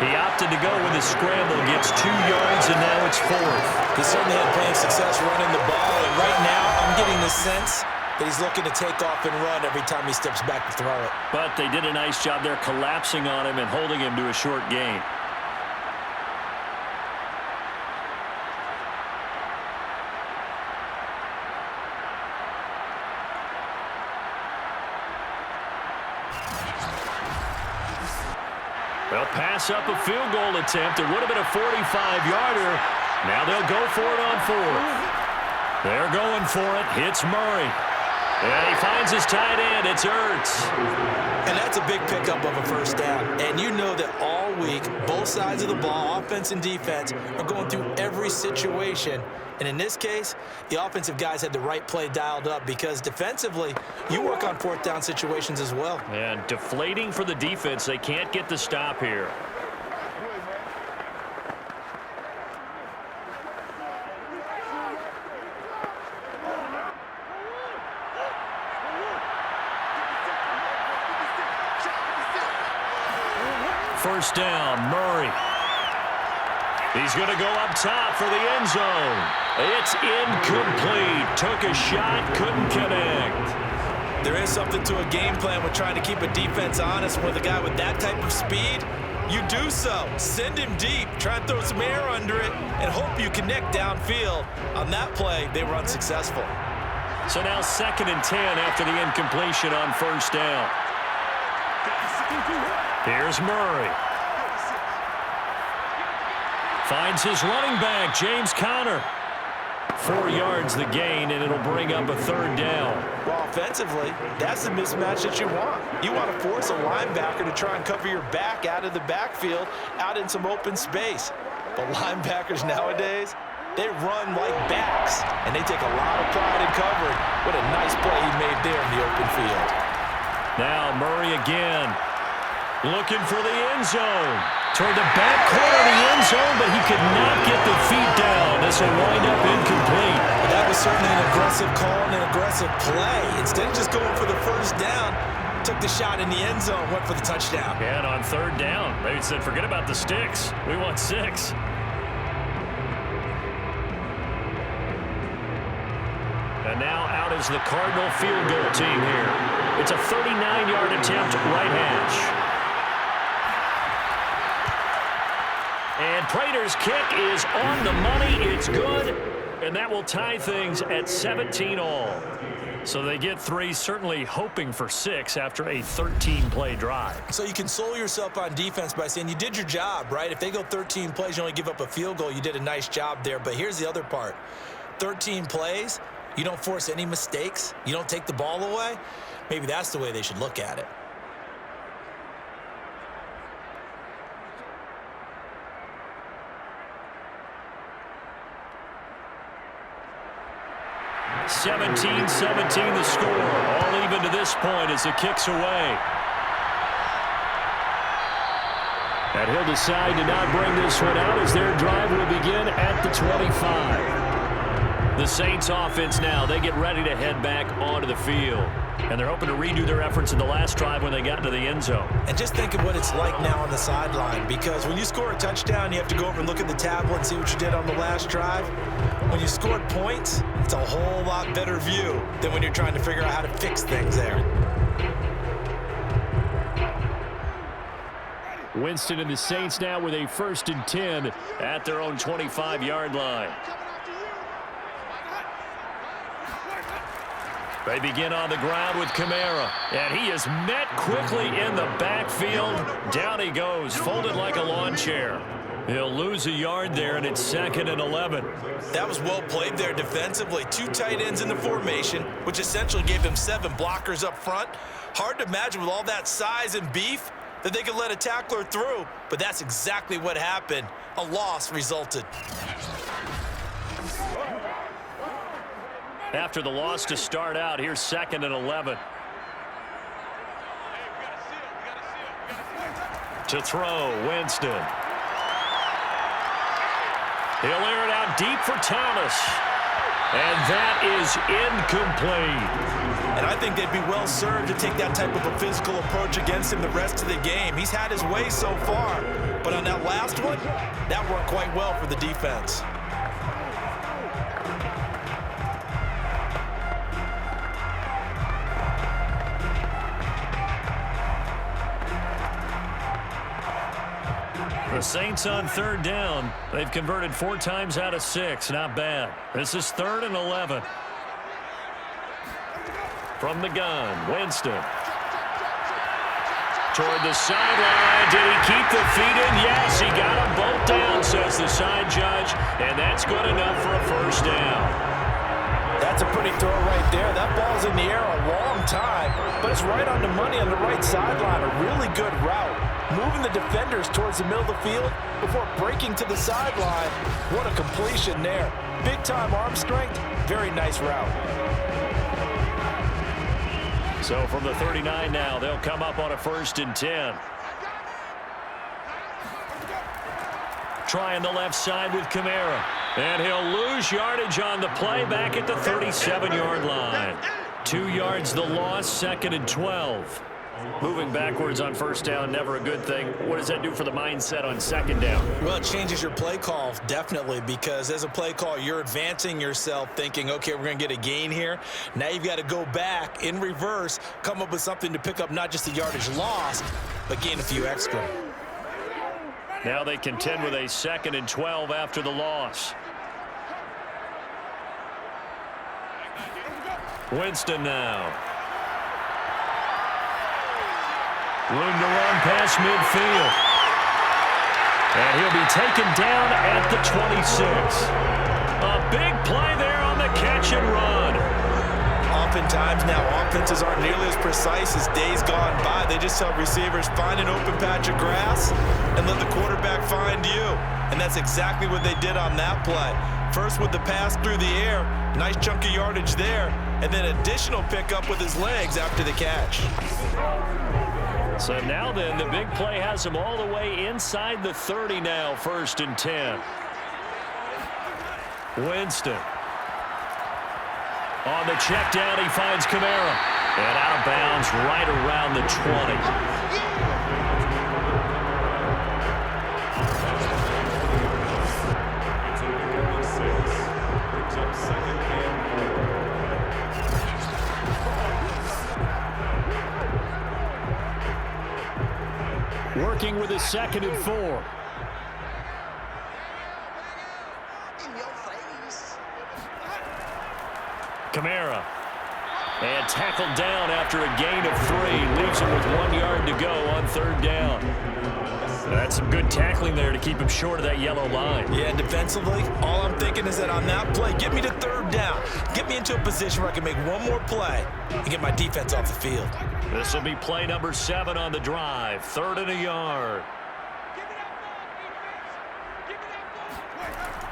He opted to go with his scramble, gets 2 yards, and now it's 4th. He certainly had plenty of success running the ball, and right now I'm getting the sense that he's looking to take off and run every time he steps back to throw it. But they did a nice job there collapsing on him and holding him to a short gain. Well, pass up a field goal attempt. It would have been a 45-yarder. Now they'll go for it on 4th. They're going for it. Hits Murray. And he finds his tight end. It's Ertz. And that's a big pickup of a 1st down. And you know that all week, both sides of the ball, offense and defense, are going through every situation. And in this case, the offensive guys had the right play dialed up because defensively, you work on 4th down situations as well. And deflating for the defense. They can't get the stop here. First down, Murray. He's going to go up top for the end zone. It's incomplete. Took a shot, couldn't connect. There is something to a game plan with trying to keep a defense honest with a guy with that type of speed. You do so. Send him deep. Try and throw some air under it and hope you connect downfield. On that play, they were unsuccessful. So now 2nd and 10 after the incompletion on first down. Here's Murray. Finds his running back, James Conner. 4 yards the gain, and it'll bring up a 3rd down. Well, offensively, that's the mismatch that you want. You want to force a linebacker to try and cover your back out of the backfield, out in some open space. But linebackers nowadays, they run like backs, and they take a lot of pride in covering. What a nice play he made there in the open field. Now Murray again, looking for the end zone. Toward the back corner of the end zone, but he could not get the feet down. This will wind up incomplete. But that was certainly an aggressive call and an aggressive play. Instead of just going for the first down, took the shot in the end zone, went for the touchdown. And on 3rd down, they said, forget about the sticks. We want 6. And now out is the Cardinal field goal team here. It's a 39-yard attempt right hash. And Prater's kick is on the money. It's good. And that will tie things at 17-all. So they get 3, certainly hoping for 6 after a 13-play drive. So you console yourself on defense by saying you did your job, right? If they go 13 plays, you only give up a field goal, you did a nice job there. But here's the other part. 13 plays, you don't force any mistakes, you don't take the ball away. Maybe that's the way they should look at it. (17-17) the score. All even to this point as the kick's away. And he'll decide to not bring this one out as their drive will begin at the 25. The Saints offense now, they get ready to head back onto the field. And they're hoping to redo their efforts in the last drive when they got into the end zone. And just think of what it's like now on the sideline, because when you score a touchdown, you have to go over and look at the tablet and see what you did on the last drive. When you scored points, it's a whole lot better view than when you're trying to figure out how to fix things there. Winston and the Saints now with a 1st and 10 at their own 25-yard line. They begin on the ground with Kamara, and he is met quickly in the backfield. Down he goes, folded like a lawn chair. He'll lose a yard there, and it's 2nd and 11. That was well played there defensively. 2 tight ends in the formation, which essentially gave them 7 blockers up front. Hard to imagine with all that size and beef that they could let a tackler through, but that's exactly what happened. A loss resulted. After the loss to start out, here's 2nd and 11. To throw, Winston. He'll air it out deep for Thomas. And that is incomplete. And I think they'd be well served to take that type of a physical approach against him the rest of the game. He's had his way so far, but on that last one, that worked quite well for the defense. The Saints on 3rd down. They've converted 4 times out of 6. Not bad. This is 3rd and 11. From the gun, Winston. Toward the sideline. Did he keep the feet in? Yes, he got them both down, says the side judge. And that's good enough for a 1st down. That's a pretty throw right there. That ball's in the air a long time, but it's right on the money on the right sideline. A really good route. Moving the defenders towards the middle of the field before breaking to the sideline. What a completion there. Big-time arm strength. Very nice route. So from the 39 now, they'll come up on a 1st and 10. Trying the left side with Kamara. And he'll lose yardage on the play back at the 37-yard line. 2 yards the loss, 2nd and 12. Moving backwards on 1st down, never a good thing. What does that do for the mindset on 2nd down? Well, it changes your play call, definitely, because as a play call, you're advancing yourself thinking, okay, we're going to get a gain here. Now you've got to go back in reverse, come up with something to pick up not just the yardage lost, but gain a few extra. Now they contend with a 2nd and 12 after the loss. Winston now. Room to run past midfield. And he'll be taken down at the 26. A big play there on the catch and run. Oftentimes now, offenses aren't nearly as precise as days gone by. They just tell receivers, find an open patch of grass and let the quarterback find you. And that's exactly what they did on that play. First with the pass through the air, nice chunk of yardage there, and then additional pickup with his legs after the catch. So now then, the big play has him all the way inside the 30 now, 1st and 10. Winston. On the check down, he finds Kamara. And out of bounds right around the 20. Working with his 2nd and 4. Kamara. And tackled down after a gain of 3. Leaves him with 1 yard to go on 3rd down. That's some good tackling there to keep him short of that yellow line. Yeah, defensively, all I'm thinking is that on that play, get me to 3rd down. Get me into a position where I can make one more play and get my defense off the field. This will be play number 7 on the drive. 3rd and a yard.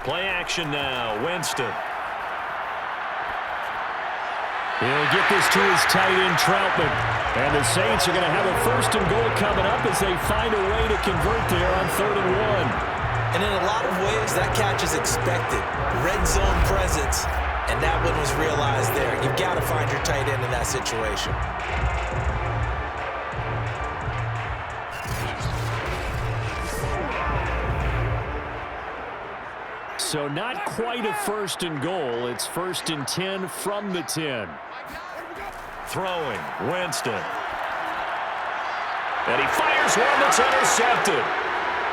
Play action now. Winston. He'll get this to his tight end, Troutman. And the Saints are going to have a 1st and goal coming up as they find a way to convert there on 3rd and 1. And in a lot of ways, that catch is expected. Red zone presence, and that one was realized there. You've got to find your tight end in that situation. So not quite a 1st and goal. It's 1st and 10 from the 10. Throwing, Winston. And he fires one that's intercepted.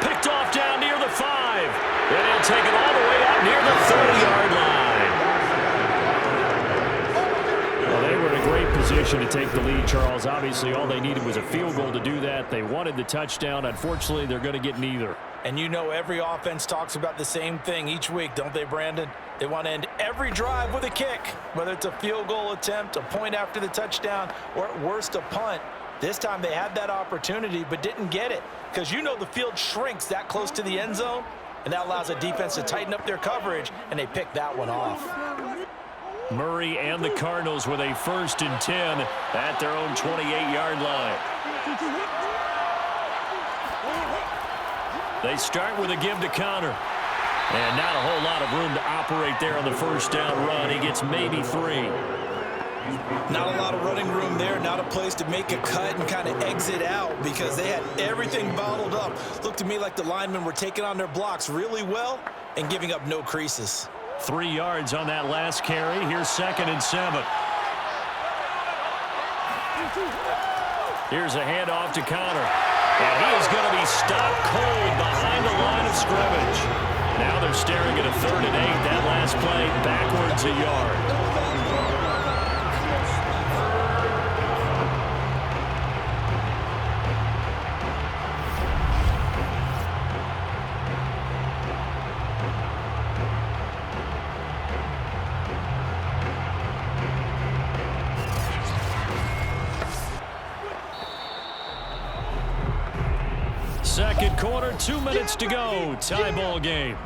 Picked off down near the 5. And he'll take it all the way out near the 30-yard line. Well, they were in a great position to take the lead, Charles. Obviously, all they needed was a field goal to do that. They wanted the touchdown. Unfortunately, they're going to get neither. And you know every offense talks about the same thing each week, don't they, Brandon? They want to end every drive with a kick, whether it's a field goal attempt, a point after the touchdown, or at worst a punt. This time they had that opportunity but didn't get it because you know the field shrinks that close to the end zone, and that allows a defense to tighten up their coverage, and they picked that one off. Murray and the Cardinals with a 1st and 10 at their own 28-yard line. They start with a give to Connor. And not a whole lot of room to operate there on the 1st down run. He gets maybe 3. Not a lot of running room there. Not a place to make a cut and kind of exit out because they had everything bottled up. Looked to me like the linemen were taking on their blocks really well and giving up no creases. 3 yards on that last carry. Here's 2nd and 7. Here's a handoff to Connor. And he is going to be stopped cold behind the line of scrimmage. Now they're staring at a 3rd and 8. That last play backwards a yard. Second quarter, 2 minutes to go. Tie ball game.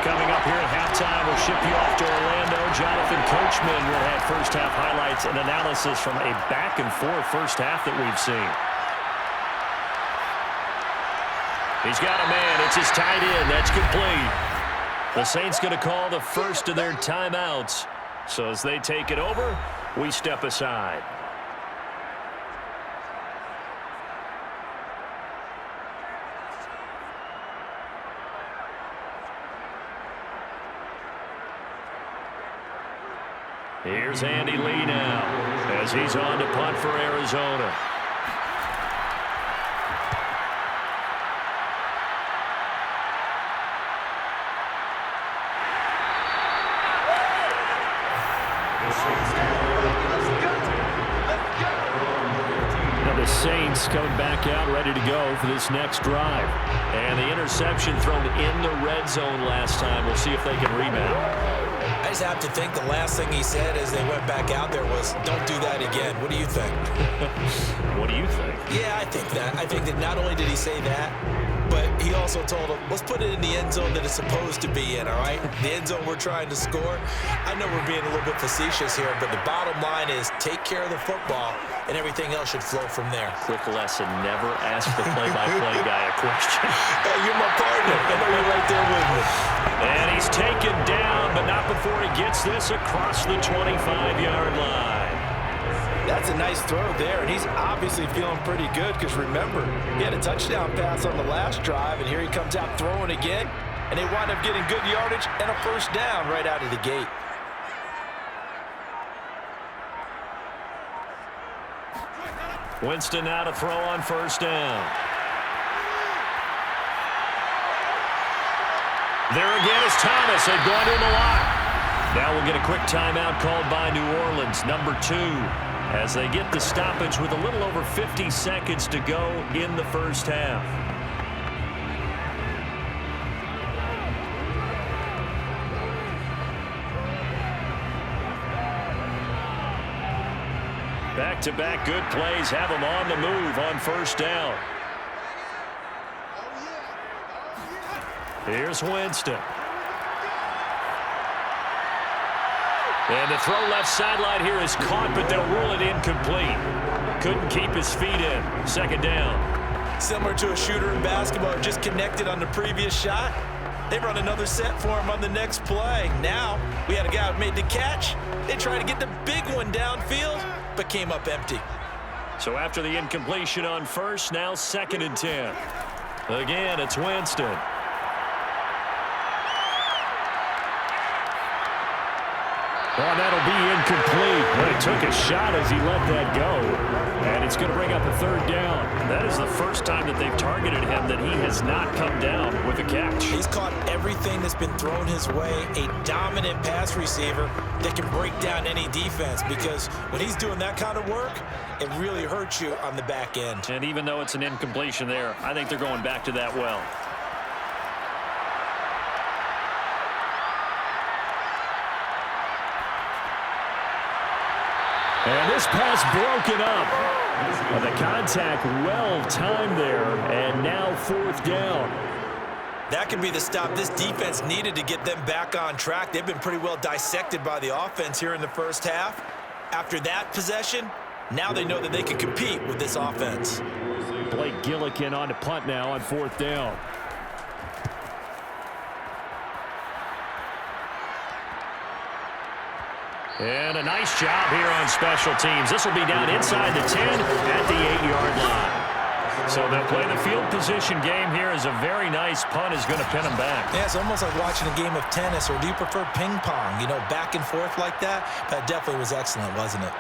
Coming up here at halftime, we'll ship you off to Orlando. Jonathan Coachman will have first half highlights and analysis from a back-and-forth first half that we've seen. He's got a man. It's his tight end. That's complete. The Saints going to call the first of their timeouts. So as they take it over, we step aside. Here's Andy Lee now as he's on to punt for Arizona. Now the Saints coming back out ready to go for this next drive. And the interception thrown in the red zone last time. We'll see if they can rebound. I just have to think the last thing he said as they went back out there was, don't do that again. What do you think? What do you think? Yeah, I think that. I think that not only did he say that, but he also told him, let's put it in the end zone that it's supposed to be in, all right? The end zone we're trying to score. I know we're being a little bit facetious here, but the bottom line is take care of the football, and everything else should flow from there. Quick lesson, never ask the play-by-play guy a question. Hey, you're my partner. I know you're right there with me. And he's taken down, but not before he gets this across the 25-yard line. That's a nice throw there, and he's obviously feeling pretty good because, remember, he had a touchdown pass on the last drive, and here he comes out throwing again, and they wind up getting good yardage and a first down right out of the gate. Winston now to throw on first down. There again is Thomas. They've gone to him a lot. Now we'll get a quick timeout called by New Orleans, number 2, as they get the stoppage with a little over 50 seconds to go in the first half. Back-to-back good plays have them on the move on first down. Here's Winston. And the throw left sideline here is caught, but they'll rule it incomplete. Couldn't keep his feet in. Second down. Similar to a shooter in basketball, just connected on the previous shot. They run another set for him on the next play. Now, we had a guy who made the catch. They tried to get the big one downfield, but came up empty. So after the incompletion on first, now 2nd and 10. Again, it's Winston. Well, that'll be incomplete, but he took a shot as he let that go. And it's going to bring up a 3rd down. That is the first time that they've targeted him that he has not come down with a catch. He's caught everything that's been thrown his way, a dominant pass receiver that can break down any defense, because when he's doing that kind of work, it really hurts you on the back end. And even though it's an incompletion there, I think they're going back to that well. And this pass broken up. The contact well timed there, and now 4th down. That could be the stop this defense needed to get them back on track. They've been pretty well dissected by the offense here in the first half. After that possession, now they know that they can compete with this offense. Blake Gillikin on to punt now on 4th down. And a nice job here on special teams. This will be down inside the 10 at the 8-yard line. So they'll play the field position game here as a very nice punt is going to pin them back. Yeah, it's almost like watching a game of tennis, or do you prefer ping pong? You know, back and forth like that? That definitely was excellent, wasn't it?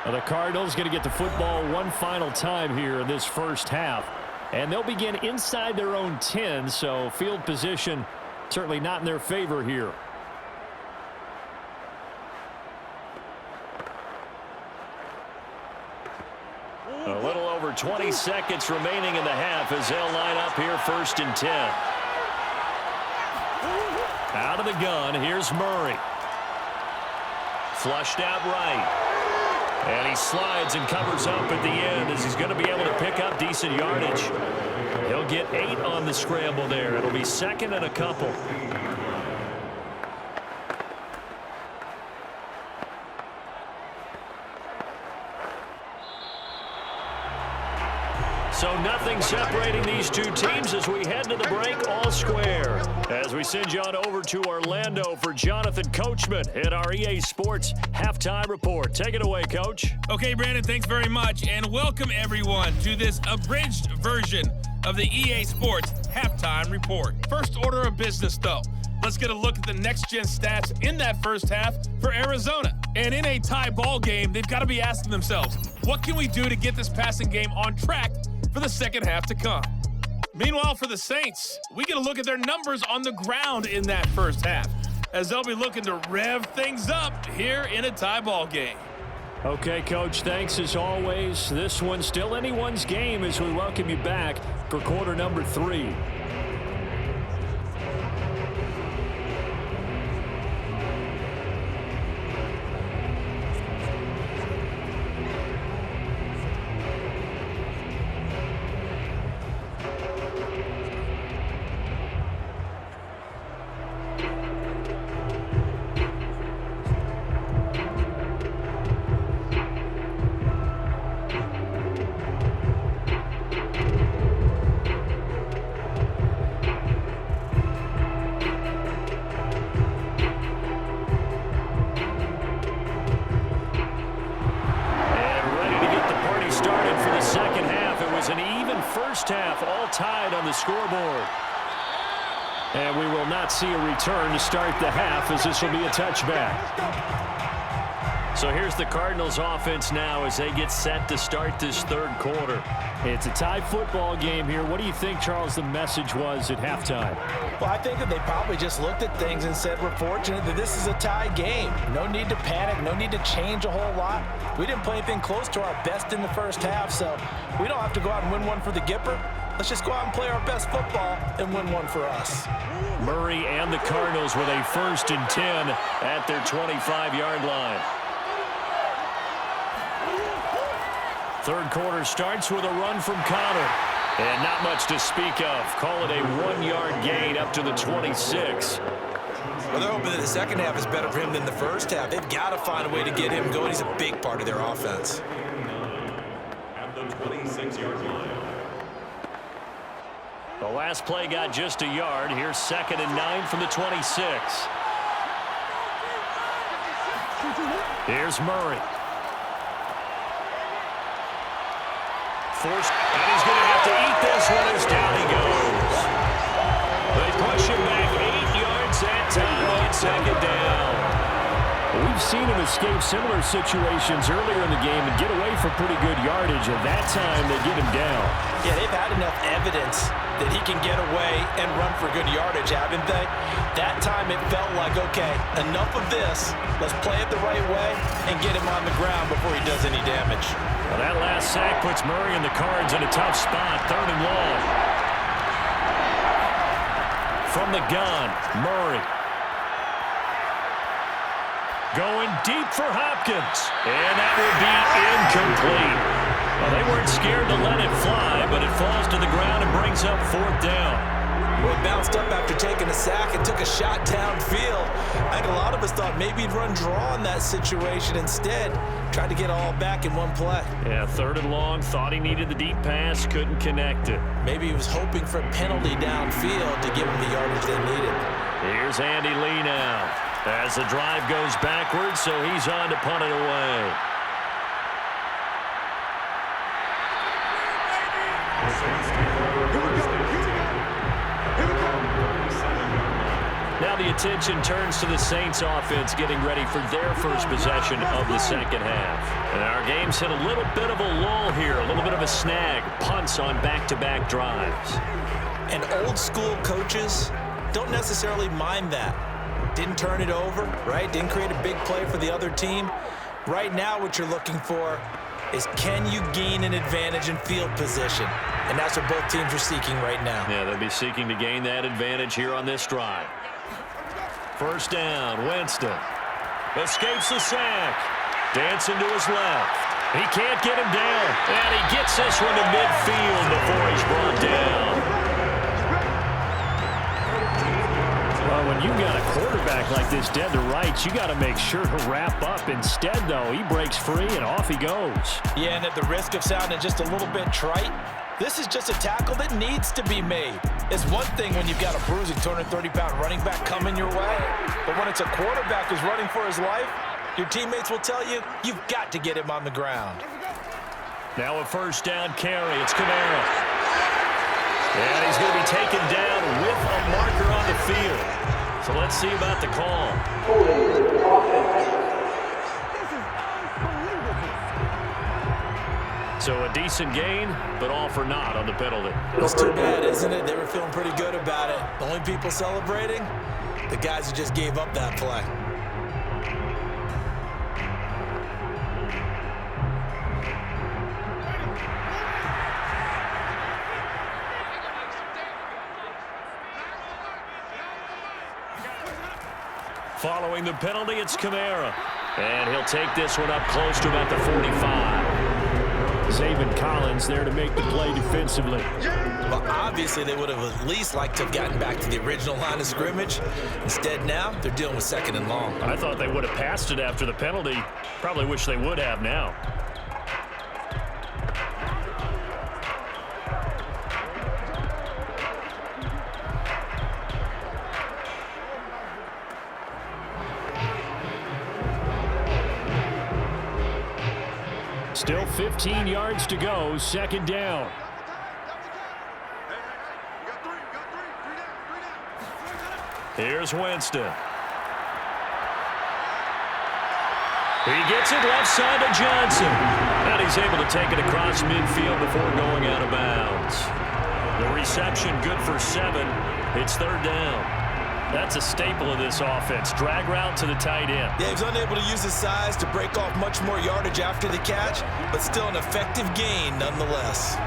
Well, the Cardinals going to get the football one final time here in this first half. And they'll begin inside their own 10, so field position certainly not in their favor here. A little over 20 seconds remaining in the half as they'll line up here 1st and 10. Out of the gun, here's Murray. Flushed out right. And he slides and covers up at the end as he's going to be able to pick up decent yardage. He'll get 8 on the scramble there. It'll be 2nd and a couple. So nothing separating these two teams as we head to the break, all square. As we send you on over to Orlando for Jonathan Coachman at our EA Sports Halftime Report. Take it away, Coach. Okay, Brandon, thanks very much. And welcome, everyone, to this abridged version of the EA Sports Halftime Report. First order of business, though. Let's get a look at the next-gen stats in that first half for Arizona. And in a tie ball game, they've got to be asking themselves, what can we do to get this passing game on track for the second half to come? Meanwhile, for the Saints, we get a look at their numbers on the ground in that first half, as they'll be looking to rev things up here in a tie ball game. Okay, Coach, thanks as always. This one's still anyone's game as we welcome you back for quarter number 3. Scoreboard. And we will not see a return to start the half, as this will be a touchback. So here's the Cardinals offense now as they get set to start this third quarter. It's a tie football game here. What do you think, Charles, the message was at halftime? Well, I think that they probably just looked at things and said, we're fortunate that this is a tie game. No need to panic, no need to change a whole lot. We didn't play anything close to our best in the first half, so we don't have to go out and win one for the Gipper. Let's just go out and play our best football and win one for us. Murray and the Cardinals with a 1st and 10 at their 25-yard line. Third quarter starts with a run from Connor. And not much to speak of. Call it a 1-yard gain up to the 26. Well, they're hoping that the second half is better for him than the first half. They've got to find a way to get him going. He's a big part of their offense. At the 26-yard line. The last play got just a yard. Here's 2nd and 9 from the 26. Here's Murray. Forced, and he's going to have to eat this one as down he goes. They push him back 8 yards that time on 2nd down. We've seen him escape similar situations earlier in the game and get away for pretty good yardage, and that time they get him down. Yeah, they've had enough evidence that he can get away and run for good yardage, haven't they? That time it felt like, okay, enough of this. Let's play it the right way and get him on the ground before he does any damage. Well, that last sack puts Murray and the Cards in a tough spot, 3rd and long. From the gun, Murray. Going deep for Hopkins. And that will be incomplete. Well, they weren't scared to let it fly, but it falls to the ground and brings up 4th down. Well, he bounced up after taking a sack and took a shot downfield. I think a lot of us thought maybe he'd run draw in that situation instead. Tried to get all back in one play. Yeah, 3rd and long. Thought he needed the deep pass. Couldn't connect it. Maybe he was hoping for a penalty downfield to give him the yardage they needed. Here's Andy Lee now. As the drive goes backwards, so he's on to punt it away. Now the attention turns to the Saints offense getting ready for their first possession of the second half. And our game's hit a little bit of a lull here, a little bit of a snag. Punts on back-to-back drives. And old school coaches don't necessarily mind that. Didn't turn it over, right? Didn't create a big play for the other team. Right now what you're looking for is, can you gain an advantage in field position? And that's what both teams are seeking right now. Yeah, they'll be seeking to gain that advantage here on this drive. 1st down, Winston. Escapes the sack. Dancing to his left. He can't get him down. And he gets this one to midfield before he's brought down. Well, when you've got a quarterback like this dead to rights, you got to make sure to wrap up. Instead, though, he breaks free and off he goes. Yeah, and at the risk of sounding just a little bit trite, this is just a tackle that needs to be made. It's one thing when you've got a bruising 230-pound running back coming your way, but when it's a quarterback who's running for his life, your teammates will tell you, you've got to get him on the ground. Now a 1st down carry. It's Kamara. And he's going to be taken down with a marker on the field. So let's see about the call. So a decent gain, but all for naught on the penalty. It's too bad, isn't it? They were feeling pretty good about it. The only people celebrating, the guys who just gave up that play. Following the penalty, it's Kamara. And he'll take this one up close to about the 45. Zaven Collins there to make the play defensively. Well, obviously, they would have at least liked to have gotten back to the original line of scrimmage. Instead, now, they're dealing with 2nd and long. I thought they would have passed it after the penalty. Probably wish they would have now. Still 15 yards to go, 2nd down. Here's Winston. He gets it left side to Johnson. And he's able to take it across midfield before going out of bounds. The reception good for 7. It's 3rd down. That's a staple of this offense. Drag route to the tight end. Yeah, he was unable to use his size to break off much more yardage after the catch, but still an effective gain nonetheless.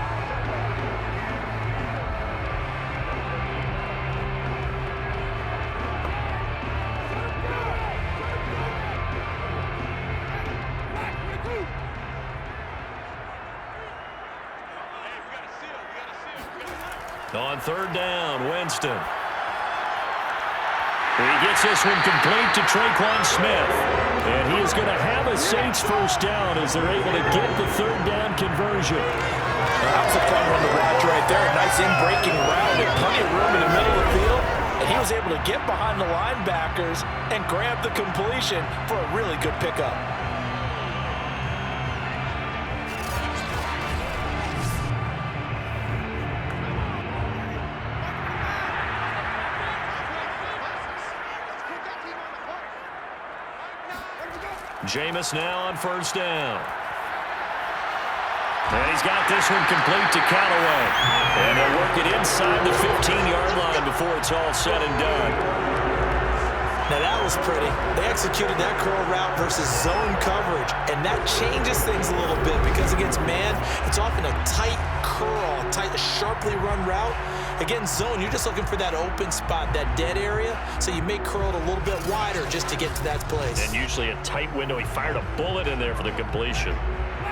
On 3rd down, Winston. He gets this one complete to Traquan Smith. And he is going to have a Saints 1st down as they're able to get the 3rd down conversion. That was a fun one to watch right there. A nice in-breaking route and plenty of room in the middle of the field. And he was able to get behind the linebackers and grab the completion for a really good pickup. Jameis now on 1st down. And he's got this one complete to Callaway. And they'll work it inside the 15-yard line before it's all said and done. Now that was pretty. They executed that curl route versus zone coverage, and that changes things a little bit because against man, it's often a tight curl, tight, sharply run route. Against zone, you're just looking for that open spot, that dead area, so you may curl it a little bit wider just to get to that place. And usually a tight window. He fired a bullet in there for the completion.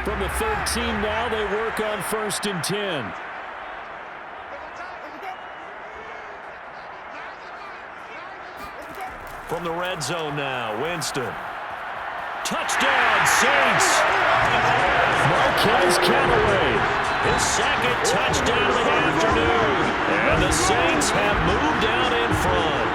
From the 13 now, they work on 1st and 10. From the red zone now, Winston. Touchdown, Saints! Marquez Callaway. His 2nd touchdown of the afternoon. And the Saints have moved out in front.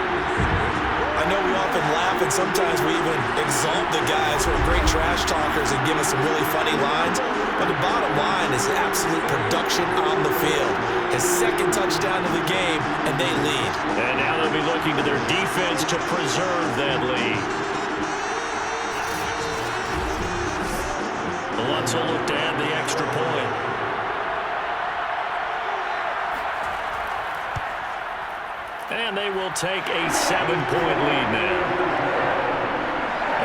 I know we often laugh and sometimes we even exalt the guys who are great trash talkers and give us some really funny lines. But the bottom line is absolute production on the field. His 2nd touchdown of the game, and they lead. And now they'll be looking to their defense to preserve that lead. The Lutz will look to add the extra point. And they will take a 7-point lead now.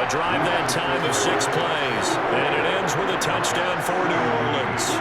A drive that time of 6 plays. And it ends with a touchdown for New Orleans.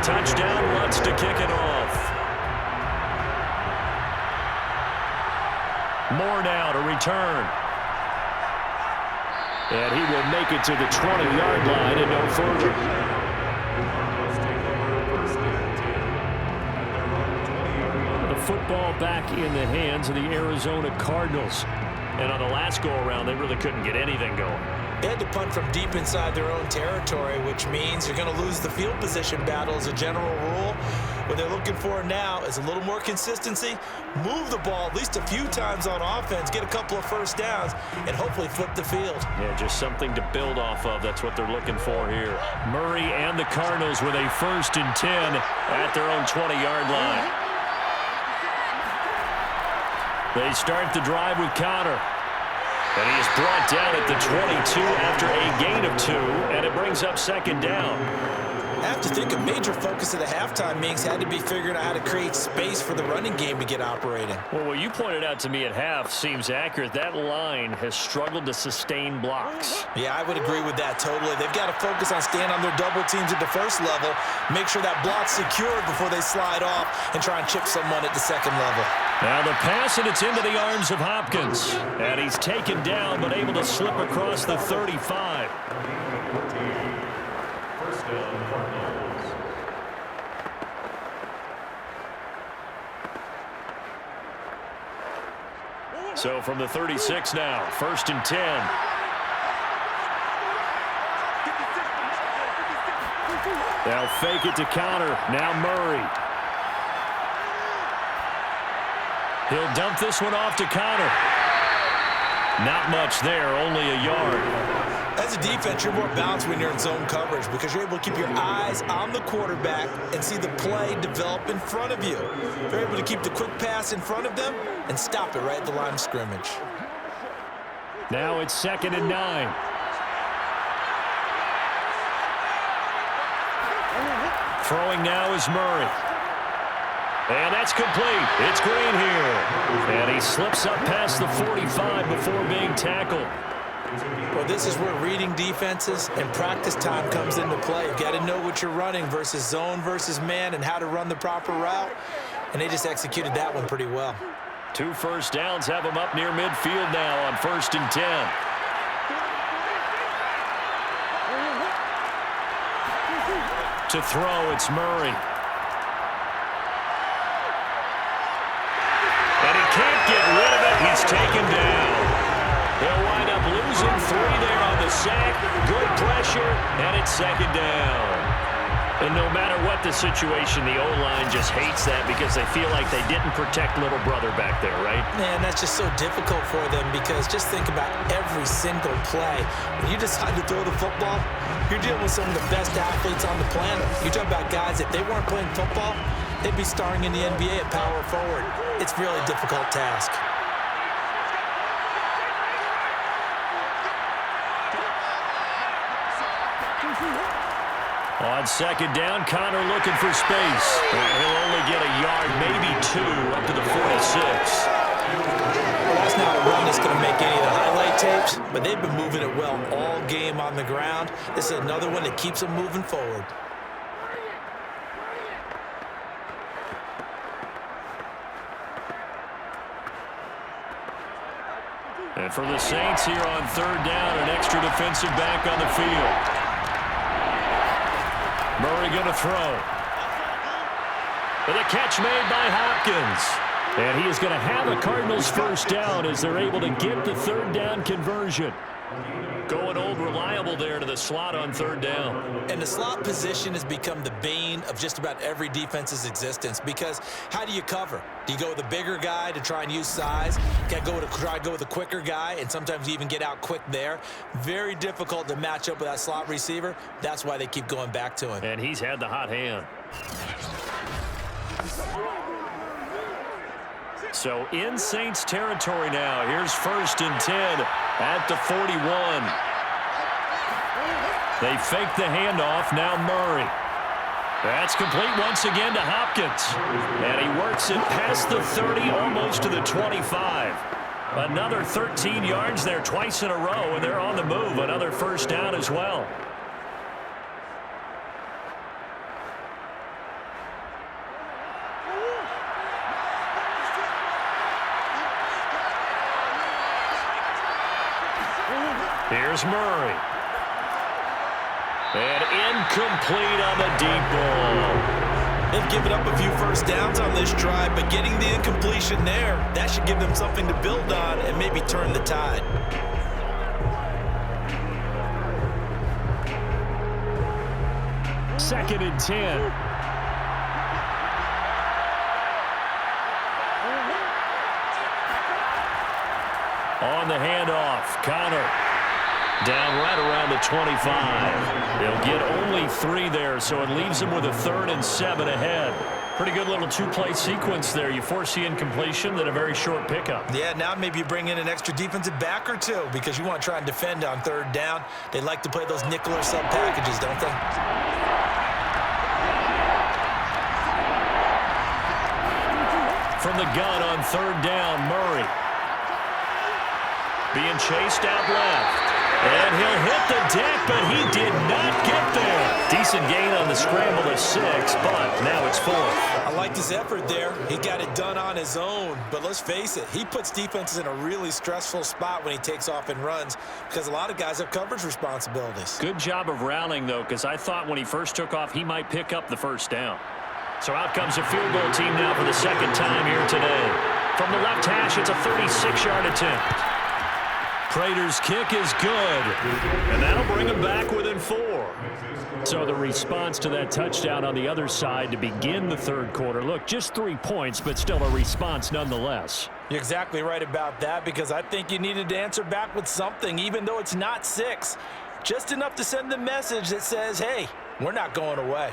Touchdown, Lutz to kick it off. Moore now to return. And he will make it to the 20-yard line and no further. The football back in the hands of the Arizona Cardinals. And on the last go-around, they really couldn't get anything going. They had to punt from deep inside their own territory, which means you're going to lose the field position battle as a general rule. What they're looking for now is a little more consistency, move the ball at least a few times on offense, get a couple of first downs, and hopefully flip the field. Yeah, just something to build off of. That's what they're looking for here. Murray and the Cardinals with a 1st and 10 at their own 20-yard line. They start the drive with Punter. And he is brought down at the 22 after a gain of 2, and it brings up 2nd down. I have to think a major focus of the halftime meetings had to be figuring out how to create space for the running game to get operating. Well, what you pointed out to me at half seems accurate. That line has struggled to sustain blocks. Yeah, I would agree with that totally. They've got to focus on staying on their double teams at the first level, make sure that block's secured before they slide off and try and chip someone at the second level. Now the pass, and it's into the arms of Hopkins. And he's taken down, but able to slip across the 35. First down, Cardinals. So from the 36 now, 1st and 10. They'll fake it to Counter. Now Murray. He'll dump this one off to Counter. Not much there, only a yard. As a defense, you're more balanced when you're in zone coverage because you're able to keep your eyes on the quarterback and see the play develop in front of you. You're able to keep the quick pass in front of them and stop it right at the line of scrimmage. Now it's 2nd and 9. Throwing now is Murray. And that's complete. It's Green here. And he slips up past the 45 before being tackled. Well, this is where reading defenses and practice time comes into play. You've got to know what you're running versus zone versus man and how to run the proper route. And they just executed that one pretty well. 2 first downs have them up near midfield now on 1st and 10. To throw, it's Murray. And he can't get rid of it. He's taken down. They'll wind up losing 3 there on the sack. Good pressure, and it's 2nd down. And no matter what the situation, the O-line just hates that because they feel like they didn't protect little brother back there, right? Man, that's just so difficult for them because just think about every single play. When you decide to throw the football, you're dealing with some of the best athletes on the planet. You talk about guys, if they weren't playing football, they'd be starring in the NBA at power forward. It's a really difficult task. On 2nd down, Connor looking for space. And he'll only get a yard, maybe 2, up to the 46. Well, that's not a run that's going to make any of the highlight tapes, but they've been moving it well all game on the ground. This is another one that keeps them moving forward. And for the Saints here on 3rd down, an extra defensive back on the field. Murray going to throw. And a catch made by Hopkins. And he is going to have a Cardinals 1st down as they're able to get the 3rd down conversion. Going old reliable there to the slot on 3rd down. And the slot position has become the bane of just about every defense's existence because how do you cover? Do you go with a bigger guy to try and use size? Try to go with a quicker guy, and sometimes you even get out quick there. Very difficult to match up with that slot receiver. That's why they keep going back to him. And he's had the hot hand. So in Saints territory now. Here's 1st and 10 at the 41. They fake the handoff. Now Murray. That's complete once again to Hopkins. And he works it past the 30, almost to the 25. Another 13 yards there twice in a row, and they're on the move. Another 1st down as well. Here's Murray. And incomplete on the deep ball. They've given up a few first downs on this drive, but getting the incompletion there, that should give them something to build on and maybe turn the tide. Second and 10. On the handoff, Connor. Down right around the 25. They'll get only 3 there, so it leaves them with a 3rd and 7 ahead. Pretty good little 2-play sequence there. You force the incompletion, then a very short pickup. Yeah, now maybe you bring in an extra defensive back or 2 because you want to try and defend on 3rd down. They like to play those nickel or sub packages, don't they? From the gun on 3rd down, Murray. Being chased out left. And he'll hit the deck, but he did not get there. Decent gain on the scramble to 6, but now it's 4th. I liked his effort there. He got it done on his own. But let's face it, he puts defenses in a really stressful spot when he takes off and runs because a lot of guys have coverage responsibilities. Good job of rallying, though, because I thought when he first took off, he might pick up the 1st down. So out comes a field goal team now for the 2nd time here today. From the left hash, it's a 36-yard attempt. Prater's kick is good, and that'll bring him back within 4. So the response to that touchdown on the other side to begin the 3rd quarter. Look, just 3 points, but still a response nonetheless. You're exactly right about that because I think you needed to answer back with something, even though it's not 6. Just enough to send the message that says, hey, we're not going away.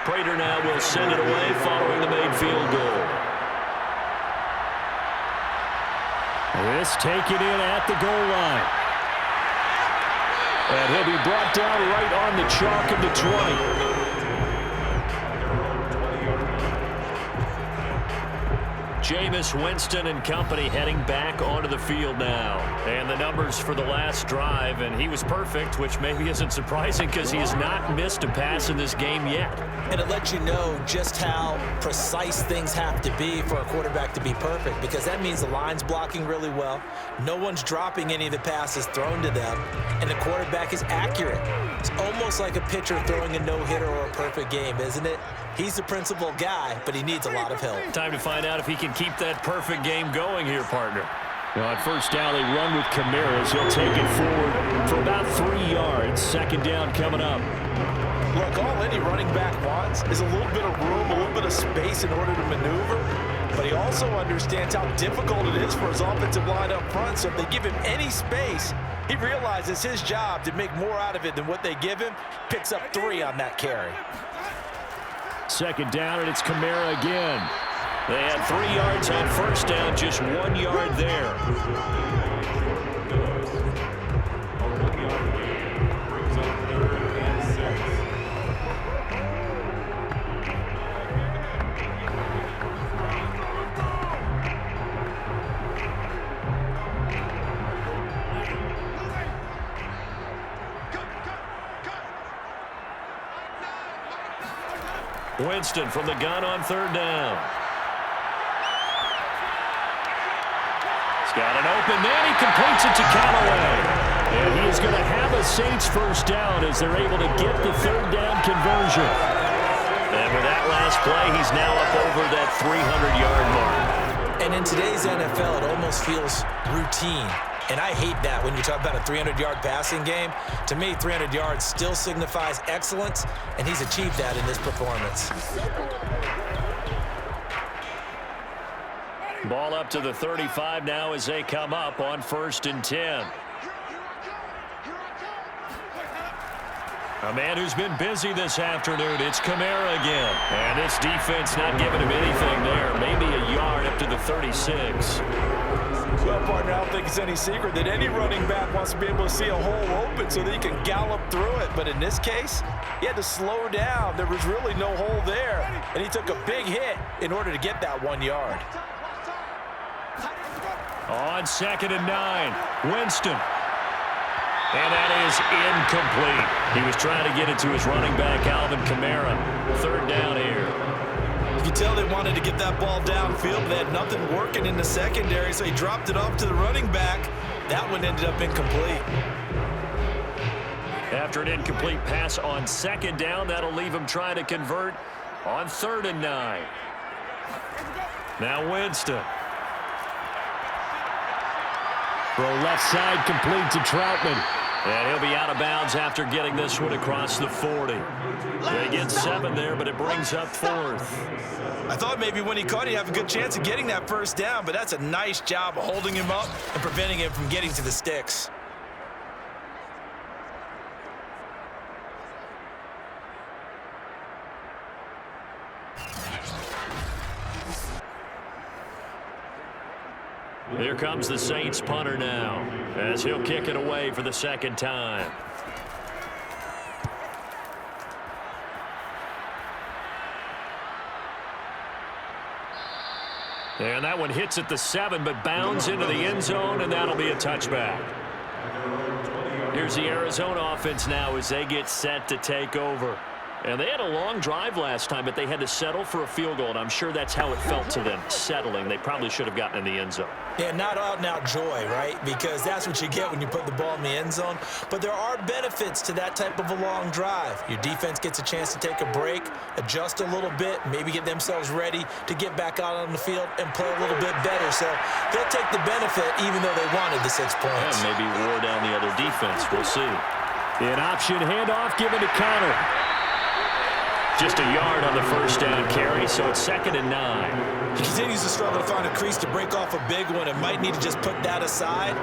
Prater now will send it away following the made field goal. This taken in at the goal line. And he'll be brought down right on the chalk of the 20. Jameis, Winston, and company heading back onto the field now. And the numbers for the last drive, and he was perfect, which maybe isn't surprising because he has not missed a pass in this game yet. And it lets you know just how precise things have to be for a quarterback to be perfect because that means the line's blocking really well. No one's dropping any of the passes thrown to them, and the quarterback is accurate. It's almost like a pitcher throwing a no-hitter or a perfect game, isn't it? He's the principal guy, but he needs a lot of help. Time to find out if he can keep that perfect game going here, partner. Well, on 1st down, they run with Camaras. He'll take it forward for about 3 yards. 2nd down coming up. Look, all any running back wants is a little bit of room, a little bit of space in order to maneuver. But he also understands how difficult it is for his offensive line up front. So if they give him any space, he realizes his job to make more out of it than what they give him. Picks up 3 on that carry. 2nd down, and it's Kamara again. They had 3 yards on 1st down, just 1 yard there. Winston from the gun on 3rd down. He's got an open man. He completes it to Callaway. And he is going to have a Saints 1st down as they're able to get the 3rd down conversion. And with that last play, he's now up over that 300-yard mark. And in today's NFL, it almost feels routine. And I hate that when you talk about a 300-yard passing game. To me, 300 yards still signifies excellence, and he's achieved that in this performance. Ball up to the 35 now as they come up on 1st and 10. A man who's been busy this afternoon, it's Kamara again. And this defense not giving him anything there. Maybe a yard up to the 36. Well, partner, I don't think it's any secret that any running back wants to be able to see a hole open so that he can gallop through it. But in this case, he had to slow down. There was really no hole there. And he took a big hit in order to get that 1 yard. On 2nd and 9, Winston. And that is incomplete. He was trying to get it to his running back, Alvin Kamara. Third down here. You can tell they wanted to get that ball downfield, but they had nothing working in the secondary, so he dropped it off to the running back. That one ended up incomplete. After an incomplete pass on second down, that'll leave him trying to convert on 3rd and 9. Now Winston. Throw left side complete to Troutman. And he'll be out of bounds after getting this one across the 40. They get 7 there, but it brings up 4th. I thought maybe when he caught it, he'd have a good chance of getting that first down, but that's a nice job of holding him up and preventing him from getting to the sticks. Here comes the Saints punter now, as he'll kick it away for the second time. And that one hits at the 7, but bounds into the end zone, and that'll be a touchback. Here's the Arizona offense now as they get set to take over. And they had a long drive last time, but they had to settle for a field goal, and I'm sure that's how it felt to them, settling. They probably should have gotten in the end zone. Yeah, not out-and-out joy, right? Because that's what you get when you put the ball in the end zone. But there are benefits to that type of a long drive. Your defense gets a chance to take a break, adjust a little bit, maybe get themselves ready to get back out on the field and play a little bit better. So they'll take the benefit even though they wanted the 6 points. Yeah, maybe wore down the other defense. We'll see. An option handoff given to Connor. Just a yard on the first down carry, so it's 2nd and 9. He continues to struggle to find a crease to break off a big one and might need to just put that aside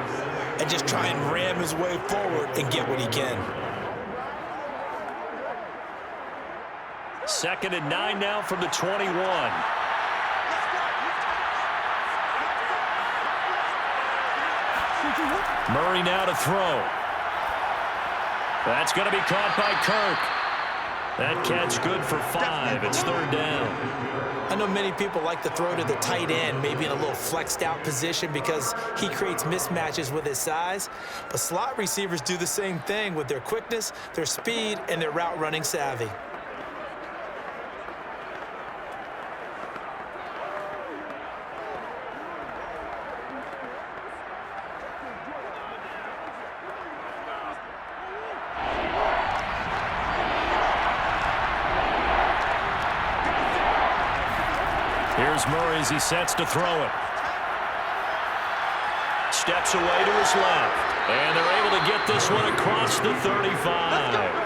and just try and ram his way forward and get what he can. 2nd and 9 now from the 21. Murray now to throw. That's going to be caught by Kirk. That catch good for 5. It's 3rd down. I know many people like to throw to the tight end, maybe in a little flexed out position because he creates mismatches with his size. But slot receivers do the same thing with their quickness, their speed, and their route running savvy. Here's Murray as he sets to throw it. Steps away to his left. And they're able to get this one across the 35.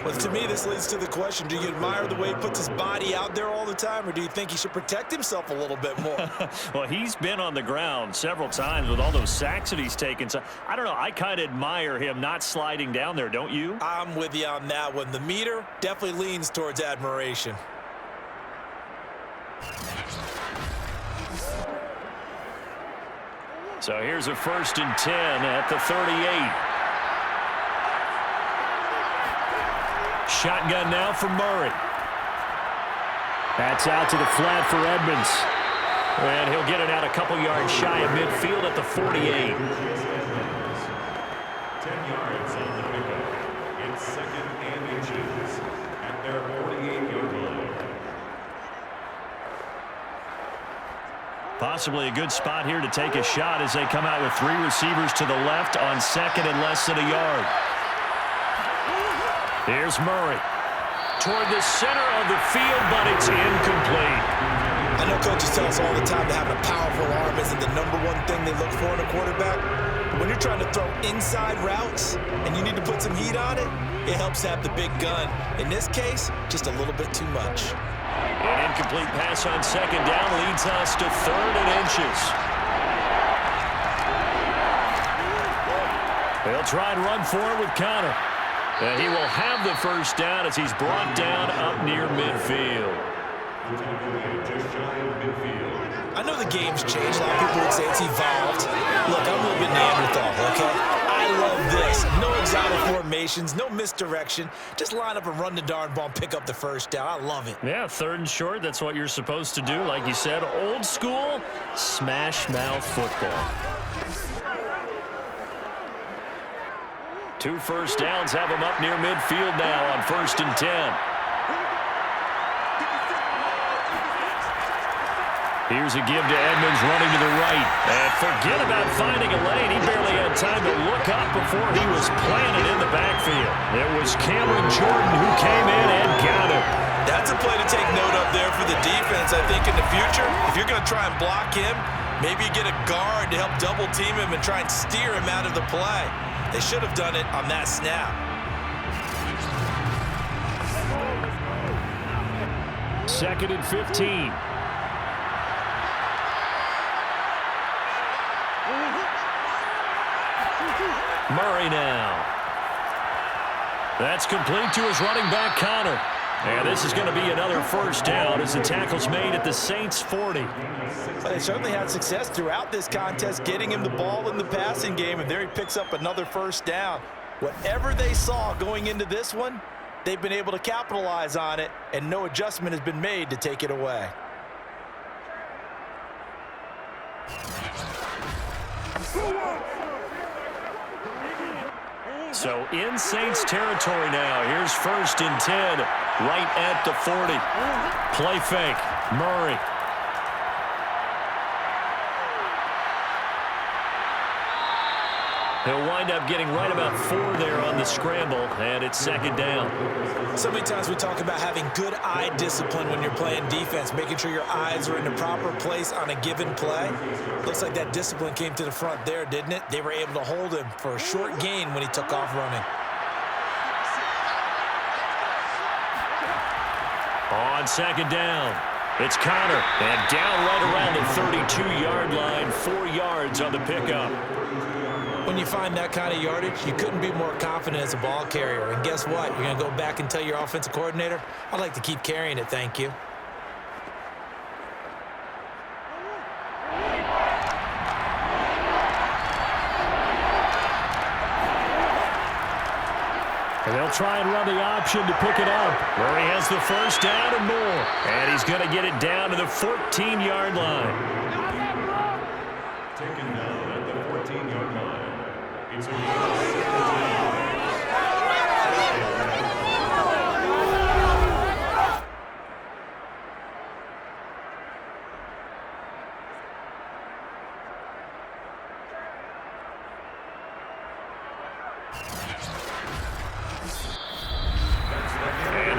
Well, to me, this leads to the question, do you admire the way he puts his body out there all the time, or do you think he should protect himself a little bit more? Well, he's been on the ground several times with all those sacks that he's taken. So, I don't know. I kind of admire him not sliding down there, don't you? I'm with you on that one. The meter definitely leans towards admiration. So here's a 1st and 10 at the 38. Shotgun now for Murray. That's out to the flat for Edmonds. And he'll get it out a couple yards shy of midfield at the 48. 10 yards on the pickup. It's 2nd and inches at their 48-yard line. Possibly a good spot here to take a shot as they come out with 3 receivers to the left on 2nd and less than a yard. Here's Murray toward the center of the field, but it's incomplete. I know coaches tell us all the time that having a powerful arm isn't the #1 thing they look for in a quarterback. But when you're trying to throw inside routes and you need to put some heat on it, it helps have the big gun. In this case, just a little bit too much. An incomplete pass on 2nd down leads us to 3rd and inches. They'll try and run forward with Connor. And he will have the first down as he's brought down up near midfield. I know the game's changed. A lot of people would say it's evolved. Look, I'm a little bit Neanderthal, okay? I love this. No exotic formations, no misdirection. Just line up and run the darn ball and pick up the first down. I love it. Yeah, 3rd and short. That's what you're supposed to do. Like you said, old school, smash mouth football. 2 first downs have him up near midfield now on 1st and 10. Here's a give to Edmonds running to the right. And forget about finding a lane. He barely had time to look up before he was planted in the backfield. It was Cameron Jordan who came in and got him. That's a play to take note of there for the defense, I think, in the future. If you're going to try and block him, maybe you get a guard to help double team him and try and steer him out of the play. They should have done it on that snap. 2nd and 15. Murray now. That's complete to his running back, Connor. And this is going to be another first down as the tackle's made at the Saints' 40. Well, they certainly had success throughout this contest getting him the ball in the passing game, and there he picks up another first down. Whatever they saw going into this one, they've been able to capitalize on it, and no adjustment has been made to take it away. So in Saints territory now. Here's 1st and 10, right at the 40. Play fake. Murray. He'll wind up getting right about 4 there on the scramble, and it's 2nd down. So many times we talk about having good eye discipline when you're playing defense, making sure your eyes are in the proper place on a given play. Looks like that discipline came to the front there, didn't it? They were able to hold him for a short gain when he took off running. On 2nd down, it's Connor, and down right around the 32-yard line, 4 yards on the pickup. When you find that kind of yardage, you couldn't be more confident as a ball carrier. And guess what? You're going to go back and tell your offensive coordinator, I'd like to keep carrying it, thank you. And they'll try and run the option to pick it up, where he has the first down and more. And he's going to get it down to the 14-yard line. Taken down at the 14-yard line. It's a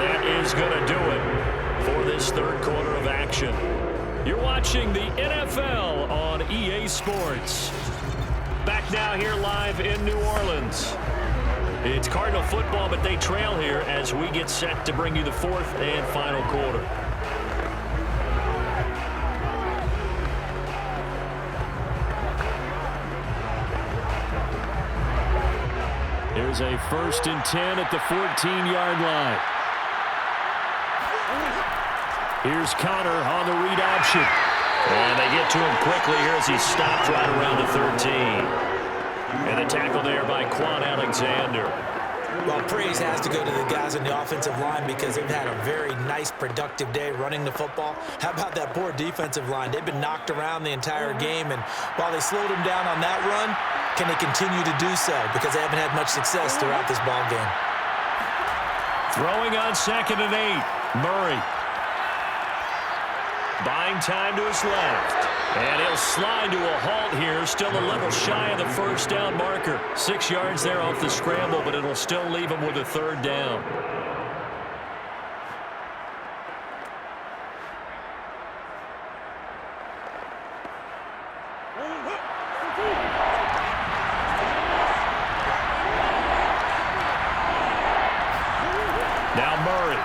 And that is going to do it for this 3rd quarter of action. You're watching the NFL on EA Sports. Back now here live in New Orleans. It's Cardinal football, but they trail here as we get set to bring you the 4th and final quarter. Here's a 1st and 10 at the 14-yard line. Here's Connor on the read option. And they get to him quickly here as he's stopped right around the 13. And the tackle there by Quan Alexander. Well, praise has to go to the guys on the offensive line because they've had a very nice, productive day running the football. How about that poor defensive line? They've been knocked around the entire game, and while they slowed them down on that run, can they continue to do so? Because they haven't had much success throughout this ball game. Throwing on 2nd and 8, Murray. Buying time to his left. And he'll slide to a halt here, still a little shy of the first down marker. 6 yards there off the scramble, but it'll still leave him with a 3rd down. Now Murray.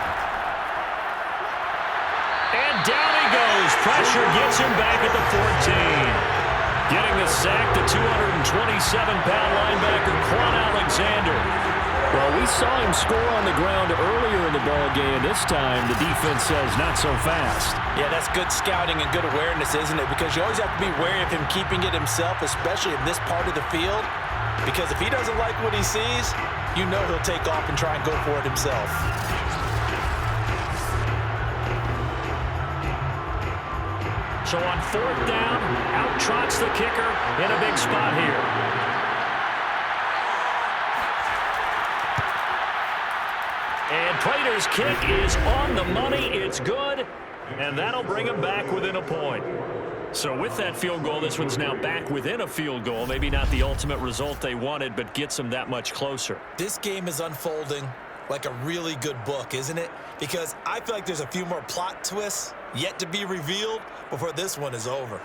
And down he goes. Pressure gets him back at the 14. Getting the sack, the 227-pound linebacker, Quan Alexander. Well, we saw him score on the ground earlier in the ball game. This time, the defense says not so fast. Yeah, that's good scouting and good awareness, isn't it? Because you always have to be wary of him keeping it himself, especially in this part of the field. Because if he doesn't like what he sees, you know he'll take off and try and go for it himself. So on 4th down, out trots the kicker in a big spot here. Prater's kick is on the money. It's good, and that'll bring him back within a point. So with that field goal, this one's now back within a field goal. Maybe not the ultimate result they wanted, but gets them that much closer. This game is unfolding like a really good book, isn't it? Because I feel like there's a few more plot twists yet to be revealed before this one is over.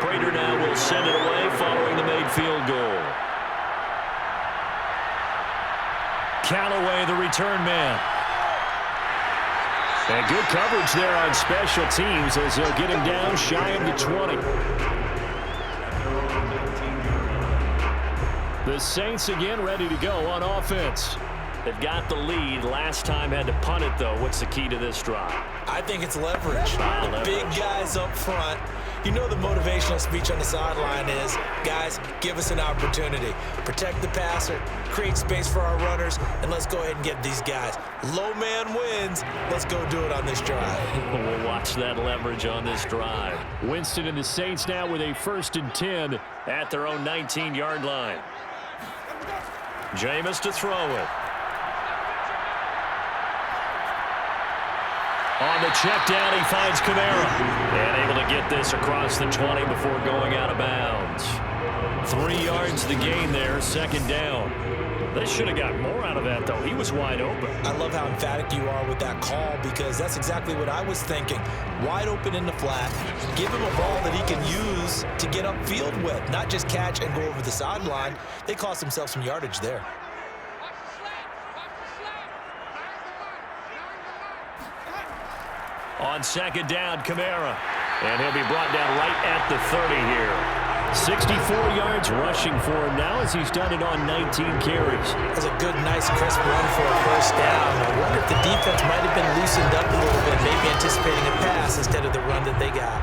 Prater now will send it away following the made field goal. Callaway, the return man. And good coverage there on special teams as they'll get him down shy of the 20. The Saints again ready to go on offense. They've got the lead. Last time had to punt it, though. What's the key to this drive? I think it's leverage. The big guys up front. You know the motivational speech on the sideline is, guys, give us an opportunity. Protect the passer, create space for our runners, and let's go ahead and get these guys. Low man wins. Let's go do it on this drive. We'll watch that leverage on this drive. Winston and the Saints now with a 1st and 10 at their own 19-yard line. Jameis to throw it. On the check down, he finds Kamara. And able to get this across the 20 before going out of bounds. 3 yards the gain there, 2nd down. They should have got more out of that, though. He was wide open. I love how emphatic you are with that call because that's exactly what I was thinking. Wide open in the flat. Give him a ball that he can use to get upfield with, not just catch and go over the sideline. They cost themselves some yardage there. On 2nd down, Kamara. And he'll be brought down right at the 30 here. 64 yards rushing for him now as he's done it on 19 carries. That's a good, nice, crisp run for a 1st down. I wonder if the defense might have been loosened up a little bit, maybe anticipating a pass instead of the run that they got.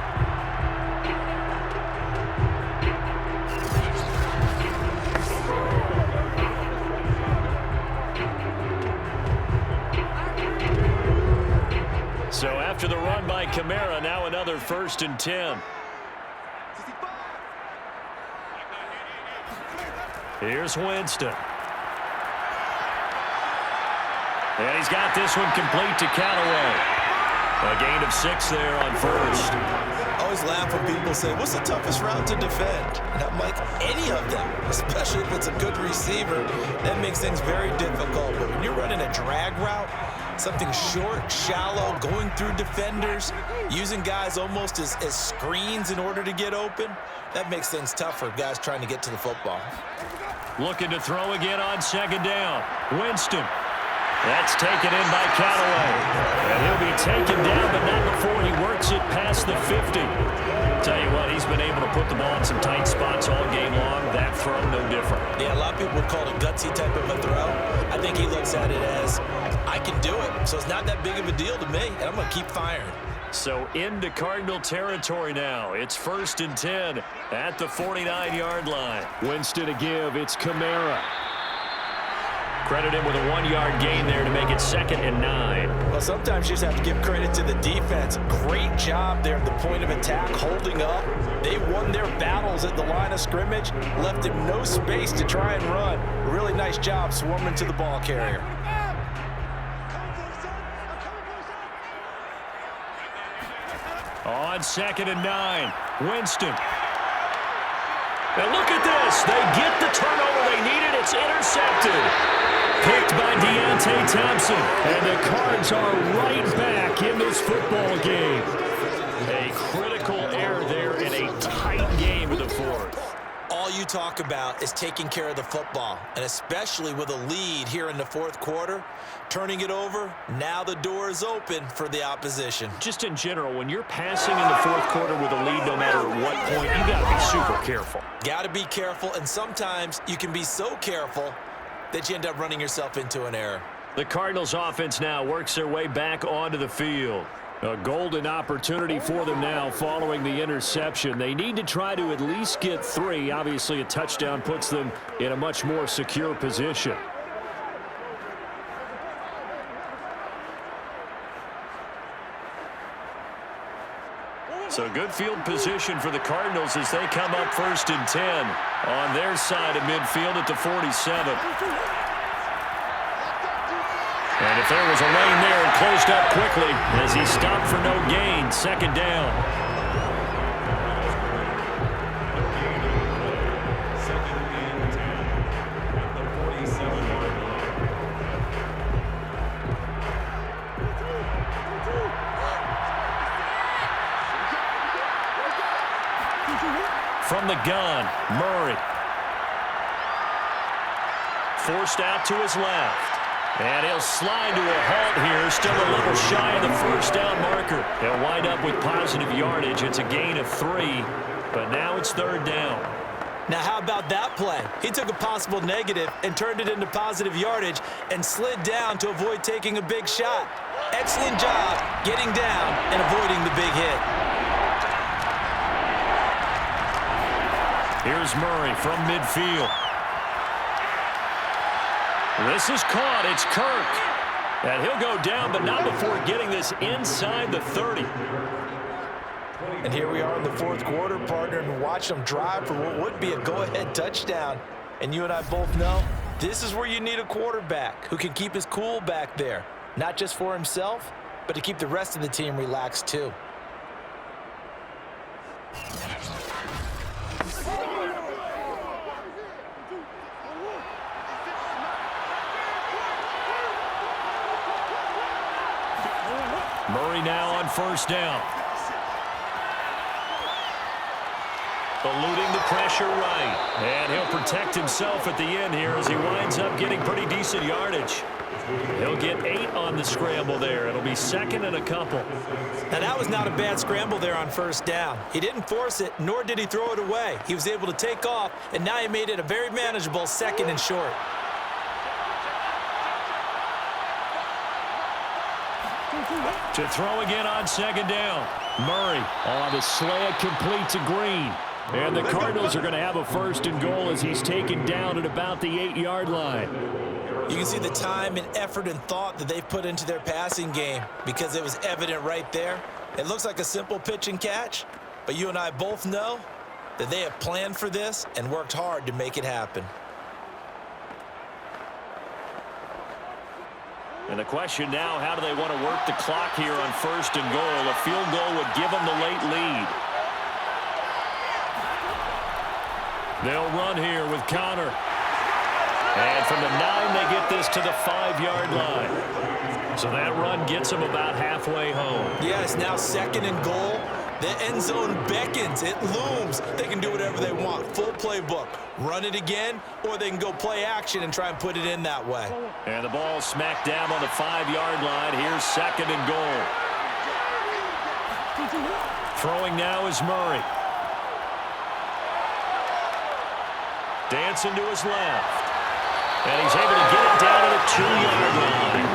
So after the run by Kamara, now another 1st and 10. Here's Winston. And he's got this one complete to Callaway. A gain of 6 there on 1st. I always laugh when people say, what's the toughest route to defend? And I'm like, any of them, especially if it's a good receiver. That makes things very difficult. But when you're running a drag route, something short, shallow, going through defenders, using guys almost as screens in order to get open, that makes things tough for guys trying to get to the football. Looking to throw again on 2nd down. Winston. That's taken in by Callaway. And he'll be taken down, but not before he works it past the 50. Tell you what, he's been able to put the ball in some tight spots all game long. That throw, no different. Yeah, a lot of people would call it a gutsy type of a throw. I think he looks at it as, I can do it. So it's not that big of a deal to me, and I'm going to keep firing. So into Cardinal territory now. It's 1st and 10 at the 49-yard line. Winston to give. It's Kamara. Credit him with a 1-yard gain there to make it 2nd and 9. Well, sometimes you just have to give credit to the defense. Great job there at the point of attack, holding up. They won their battles at the line of scrimmage, left him no space to try and run. Really nice job swarming to the ball carrier. On 2nd and 9, Winston. And look at this. They get the turnover they needed. It's intercepted. Picked by Deontay Thompson. And the Cards are right back in this football game. A critical error there in a tight game in the 4th. All you talk about is taking care of the football, and especially with a lead here in the 4th quarter, turning it over, now the door is open for the opposition. Just in general, when you're passing in the 4th quarter with a lead, no matter what point, you got to be super careful. Got to be careful, and sometimes you can be so careful that you end up running yourself into an error. The Cardinals offense now works their way back onto the field. A golden opportunity for them now following the interception. They need to try to at least get 3. Obviously, a touchdown puts them in a much more secure position. So good field position for the Cardinals as they come up 1st and 10 on their side of midfield at the 47. And if there was a lane there, it closed up quickly as he stopped for no gain. 2nd down. 2nd and 10 at the 47-yard line. From the gun, Murray. Forced out to his left. And he'll slide to a halt here, still a little shy of the 1st down marker. They'll wind up with positive yardage. It's a gain of 3, but now it's 3rd down. Now, how about that play? He took a possible negative and turned it into positive yardage and slid down to avoid taking a big shot. Excellent job getting down and avoiding the big hit. Here's Murray from midfield. This is caught. It's Kirk. And he'll go down, but not before getting this inside the 30. And here we are in the 4th quarter, partner, and watch them drive for what would be a go-ahead touchdown. And you and I both know this is where you need a quarterback who can keep his cool back there, not just for himself, but to keep the rest of the team relaxed too. Murray now on 1st down. Eluding the pressure right. And he'll protect himself at the end here as he winds up getting pretty decent yardage. He'll get 8 on the scramble there. It'll be 2nd and a couple. Now, that was not a bad scramble there on 1st down. He didn't force it, nor did he throw it away. He was able to take off, and now he made it a very manageable 2nd and short. To throw again on 2nd down. Murray on the slant, complete to Green. And the Cardinals are going to have a 1st and goal as he's taken down at about the 8-yard line. You can see the time and effort and thought that they've put into their passing game because it was evident right there. It looks like a simple pitch and catch, but you and I both know that they have planned for this and worked hard to make it happen. And the question now, how do they want to work the clock here on 1st and goal? A field goal would give them the late lead. They'll run here with Connor. And from the 9, they get this to the 5-yard line. So that run gets them about halfway home. Yes, now 2nd and goal. The end zone beckons. It looms. They can do whatever they want. Full playbook. Run it again, or they can go play action and try and put it in that way. And the ball smacked down on the 5-yard line. Here's 2nd and goal. Throwing now is Murray. Dancing to his left. And he's able to get it down to the 2-yard line.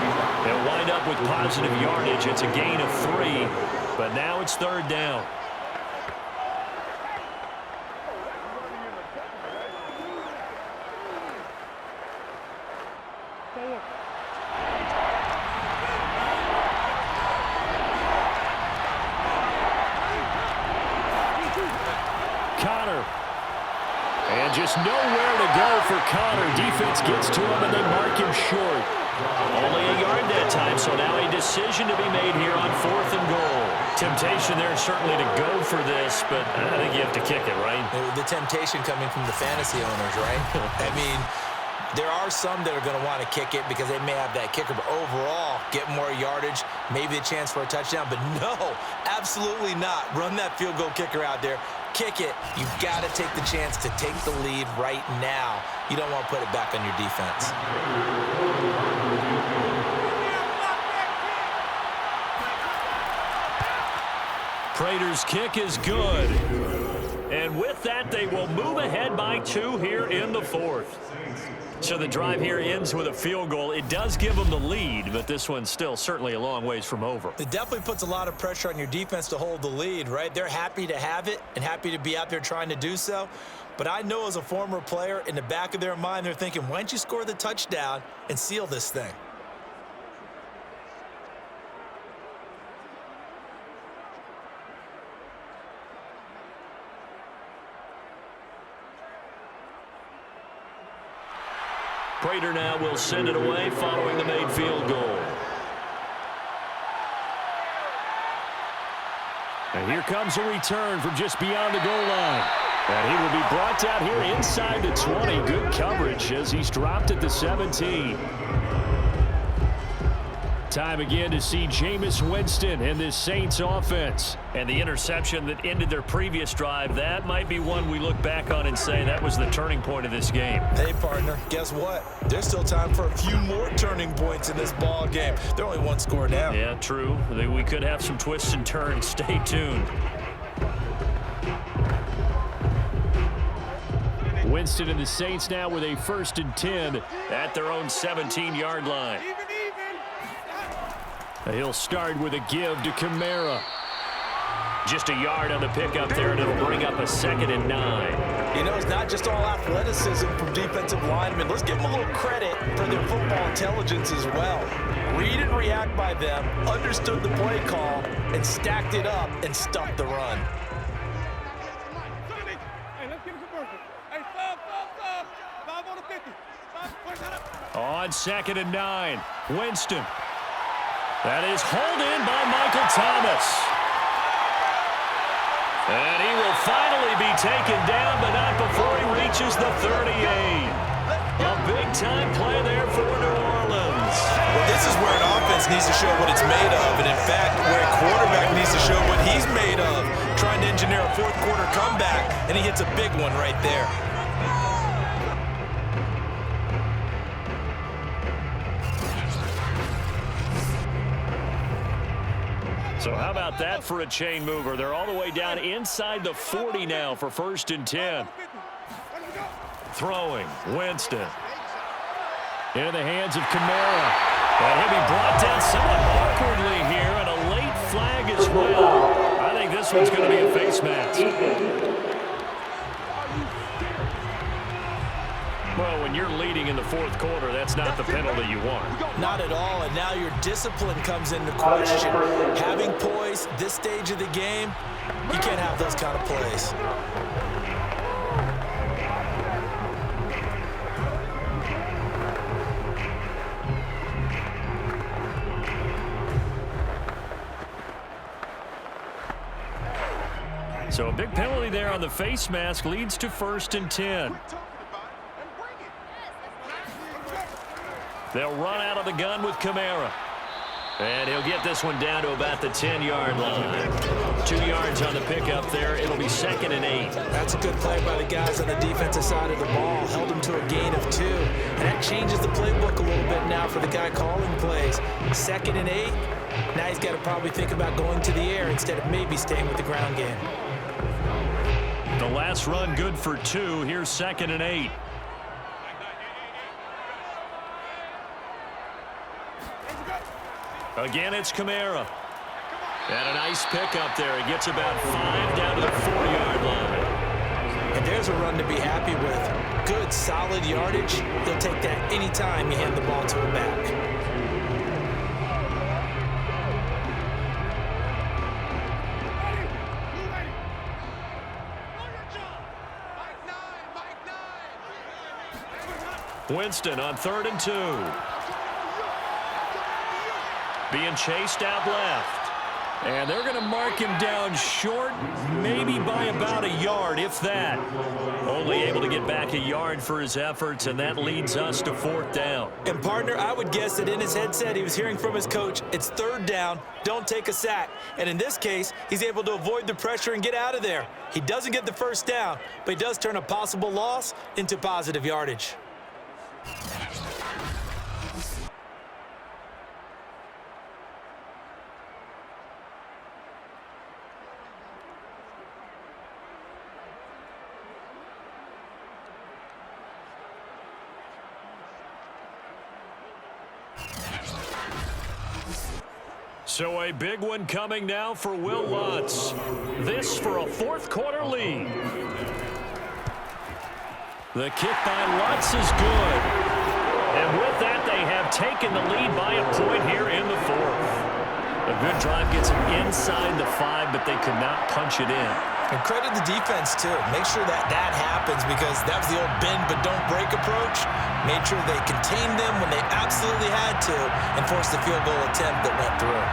They'll wind up with positive yardage. It's a gain of 3, but now it's 3rd down. Connor. And just nowhere to go for Connor. Defense gets to him, and they mark him short. Only a yard that time, so now a decision to be made here on 4th and goal. Temptation there certainly to go for this, but I think you have to kick it, right? The temptation coming from the fantasy owners, right? I mean, there are some that are going to want to kick it because they may have that kicker, but overall, get more yardage, maybe a chance for a touchdown. But no, absolutely not. Run that field goal kicker out there. Kick it. You've got to take the chance to take the lead right now. You don't want to put it back on your defense. Prater's kick is good. And with that, they will move ahead by 2 here in the 4th. So the drive here ends with a field goal. It does give them the lead, but this one's still certainly a long ways from over. It definitely puts a lot of pressure on your defense to hold the lead, right? They're happy to have it and happy to be out there trying to do so. But I know as a former player, in the back of their mind, they're thinking, why don't you score the touchdown and seal this thing? Prater now will send it away following the made field goal. And here comes a return from just beyond the goal line. And he will be brought down here inside the 20. Good coverage as he's dropped at the 17. Time again to see Jameis Winston and this Saints offense. And the interception that ended their previous drive, that might be one we look back on and say that was the turning point of this game. Hey, partner, guess what? There's still time for a few more turning points in this ball game. They're only one score down. Yeah, true. We could have some twists and turns. Stay tuned. Winston and the Saints now with a 1st and 10 at their own 17-yard line. He'll start with a give to Kamara. Just a yard on the pickup there, and it'll bring up a 2nd and 9. You know, it's not just all athleticism from defensive linemen. Let's give them a little credit for their football intelligence as well. Read and react by them, understood the play call, and stacked it up and stuffed the run. On 2nd and 9, Winston. That is hauled in by Michael Thomas. And he will finally be taken down, but not before he reaches the 38. A big-time play there for New Orleans. Well, this is where an offense needs to show what it's made of, and in fact, where a quarterback needs to show what he's made of, trying to engineer a fourth-quarter comeback, and he hits a big one right there. So how about that for a chain mover? They're all the way down inside the 40 now for 1st and 10. Throwing, Winston. Into the hands of Kamara. And he'll be brought down somewhat awkwardly here, and a late flag as well. I think this one's going to be a face mask. Well, when you're leading in the 4th quarter, that's not the penalty you want. Not at all, and now your discipline comes into question. Having poise this stage of the game, you can't have those kind of plays. So a big penalty there on the face mask leads to 1st and 10. They'll run out of the gun with Kamara. And he'll get this one down to about the 10-yard line. 2 yards on the pickup there. It'll be 2nd and 8. That's a good play by the guys on the defensive side of the ball. Held him to a gain of 2. And that changes the playbook a little bit now for the guy calling plays. 2nd and 8. Now he's got to probably think about going to the air instead of maybe staying with the ground game. The last run good for 2. Here's 2nd and 8. Again, it's Kamara. And a nice pickup there. He gets about 5 down to the 4-yard line. And there's a run to be happy with. Good, solid yardage. He'll take that anytime you hand the ball to him back. Winston on 3rd and 2. Being chased out left. And they're going to mark him down short, maybe by about a yard, if that. Only able to get back a yard for his efforts, and that leads us to 4th down. And, partner, I would guess that in his headset he was hearing from his coach, it's 3rd down, don't take a sack. And in this case, he's able to avoid the pressure and get out of there. He doesn't get the 1st down, but he does turn a possible loss into positive yardage. So a big one coming now for Will Lutz. This for a fourth-quarter lead. The kick by Lutz is good. And with that, they have taken the lead by a point here in the fourth. A good drive gets them inside the 5, but they could not punch it in. And credit the defense, too. Make sure that happens, because that was the old bend but don't break approach. Made sure they contained them when they absolutely had to and forced the field goal attempt that went through.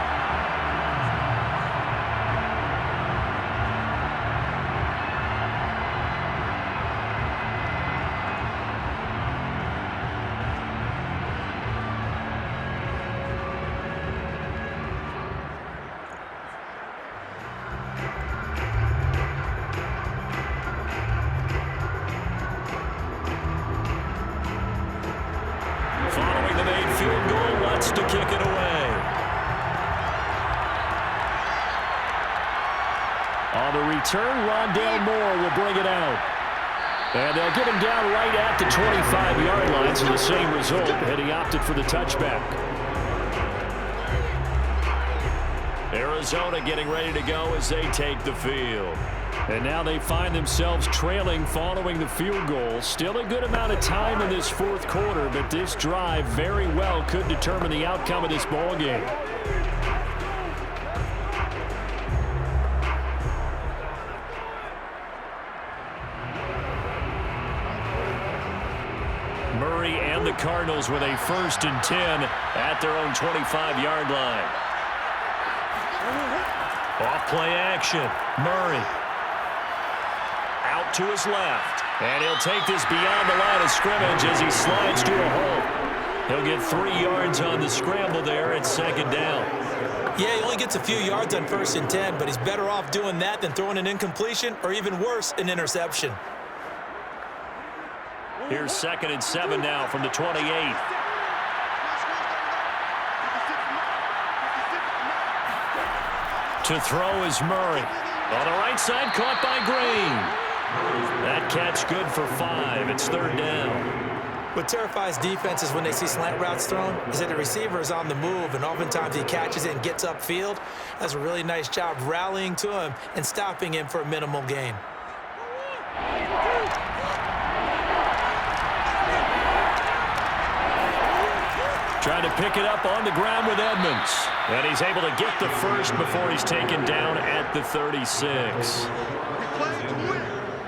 To kick it away. On the return, Rondale Moore will bring it out. And they'll get him down right at the 25-yard line, so the same result, and he opted for the touchback. Arizona getting ready to go as they take the field. And now they find themselves trailing following the field goal. Still a good amount of time in this fourth quarter, but this drive very well could determine the outcome of this ball game. Murray and the Cardinals with a 1st and 10 at their own 25-yard line. Off play action. Murray. Out to his left. And he'll take this beyond the line of scrimmage as he slides to a hole. He'll get 3 yards on the scramble there at 2nd down. Yeah, he only gets a few yards on 1st and 10, but he's better off doing that than throwing an incompletion or, even worse, an interception. Here's 2nd and 7 now from the 28. To throw is Murray. On the right side, caught by Green. That catch good for 5. It's 3rd down. What terrifies defenses when they see slant routes thrown is that the receiver is on the move, and oftentimes he catches it and gets upfield. Does a really nice job rallying to him and stopping him for a minimal gain. Trying to pick it up on the ground with Edmonds. And he's able to get the first before he's taken down at the 36.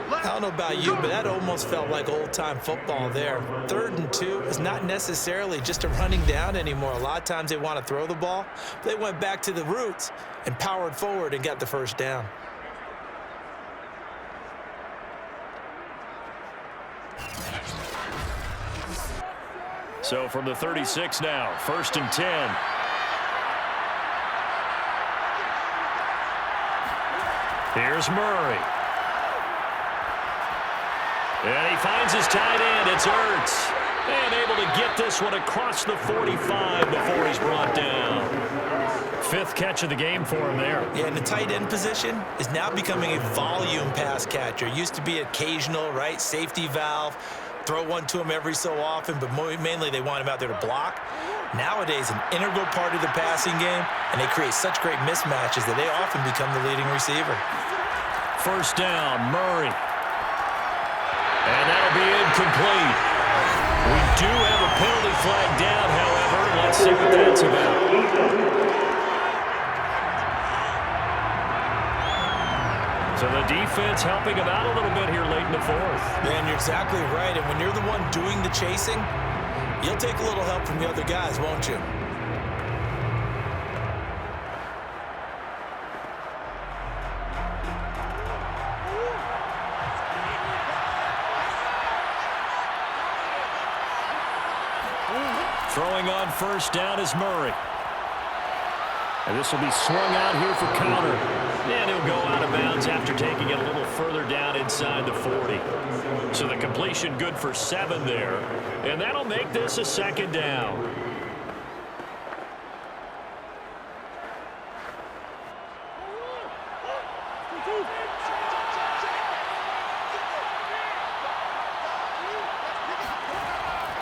I don't know about you, but that almost felt like old-time football there. 3rd and 2 is not necessarily just a running down anymore. A lot of times they want to throw the ball. They went back to the roots and powered forward and got the 1st down. So from the 36 now, 1st and 10. Here's Murray. And he finds his tight end. It's Ertz. And able to get this one across the 45 before he's brought down. 5th catch of the game for him there. Yeah, and the tight end position is now becoming a volume pass catcher. Used to be occasional, right? Safety valve. Throw one to him every so often, but mainly they want him out there to block. Nowadays, an integral part of the passing game, and they create such great mismatches that they often become the leading receiver. 1st down, Murray. And that'll be incomplete. We do have a penalty flag down, however. Let's see what that's about. So the defense helping him out a little bit here late in the 4th. Man, you're exactly right. And when you're the one doing the chasing, you'll take a little help from the other guys, won't you? Throwing on 1st down is Murray. And this will be swung out here for counter. And he'll go out of bounds after taking it a little further down inside the 40. So the completion good for 7 there. And that'll make this a 2nd down.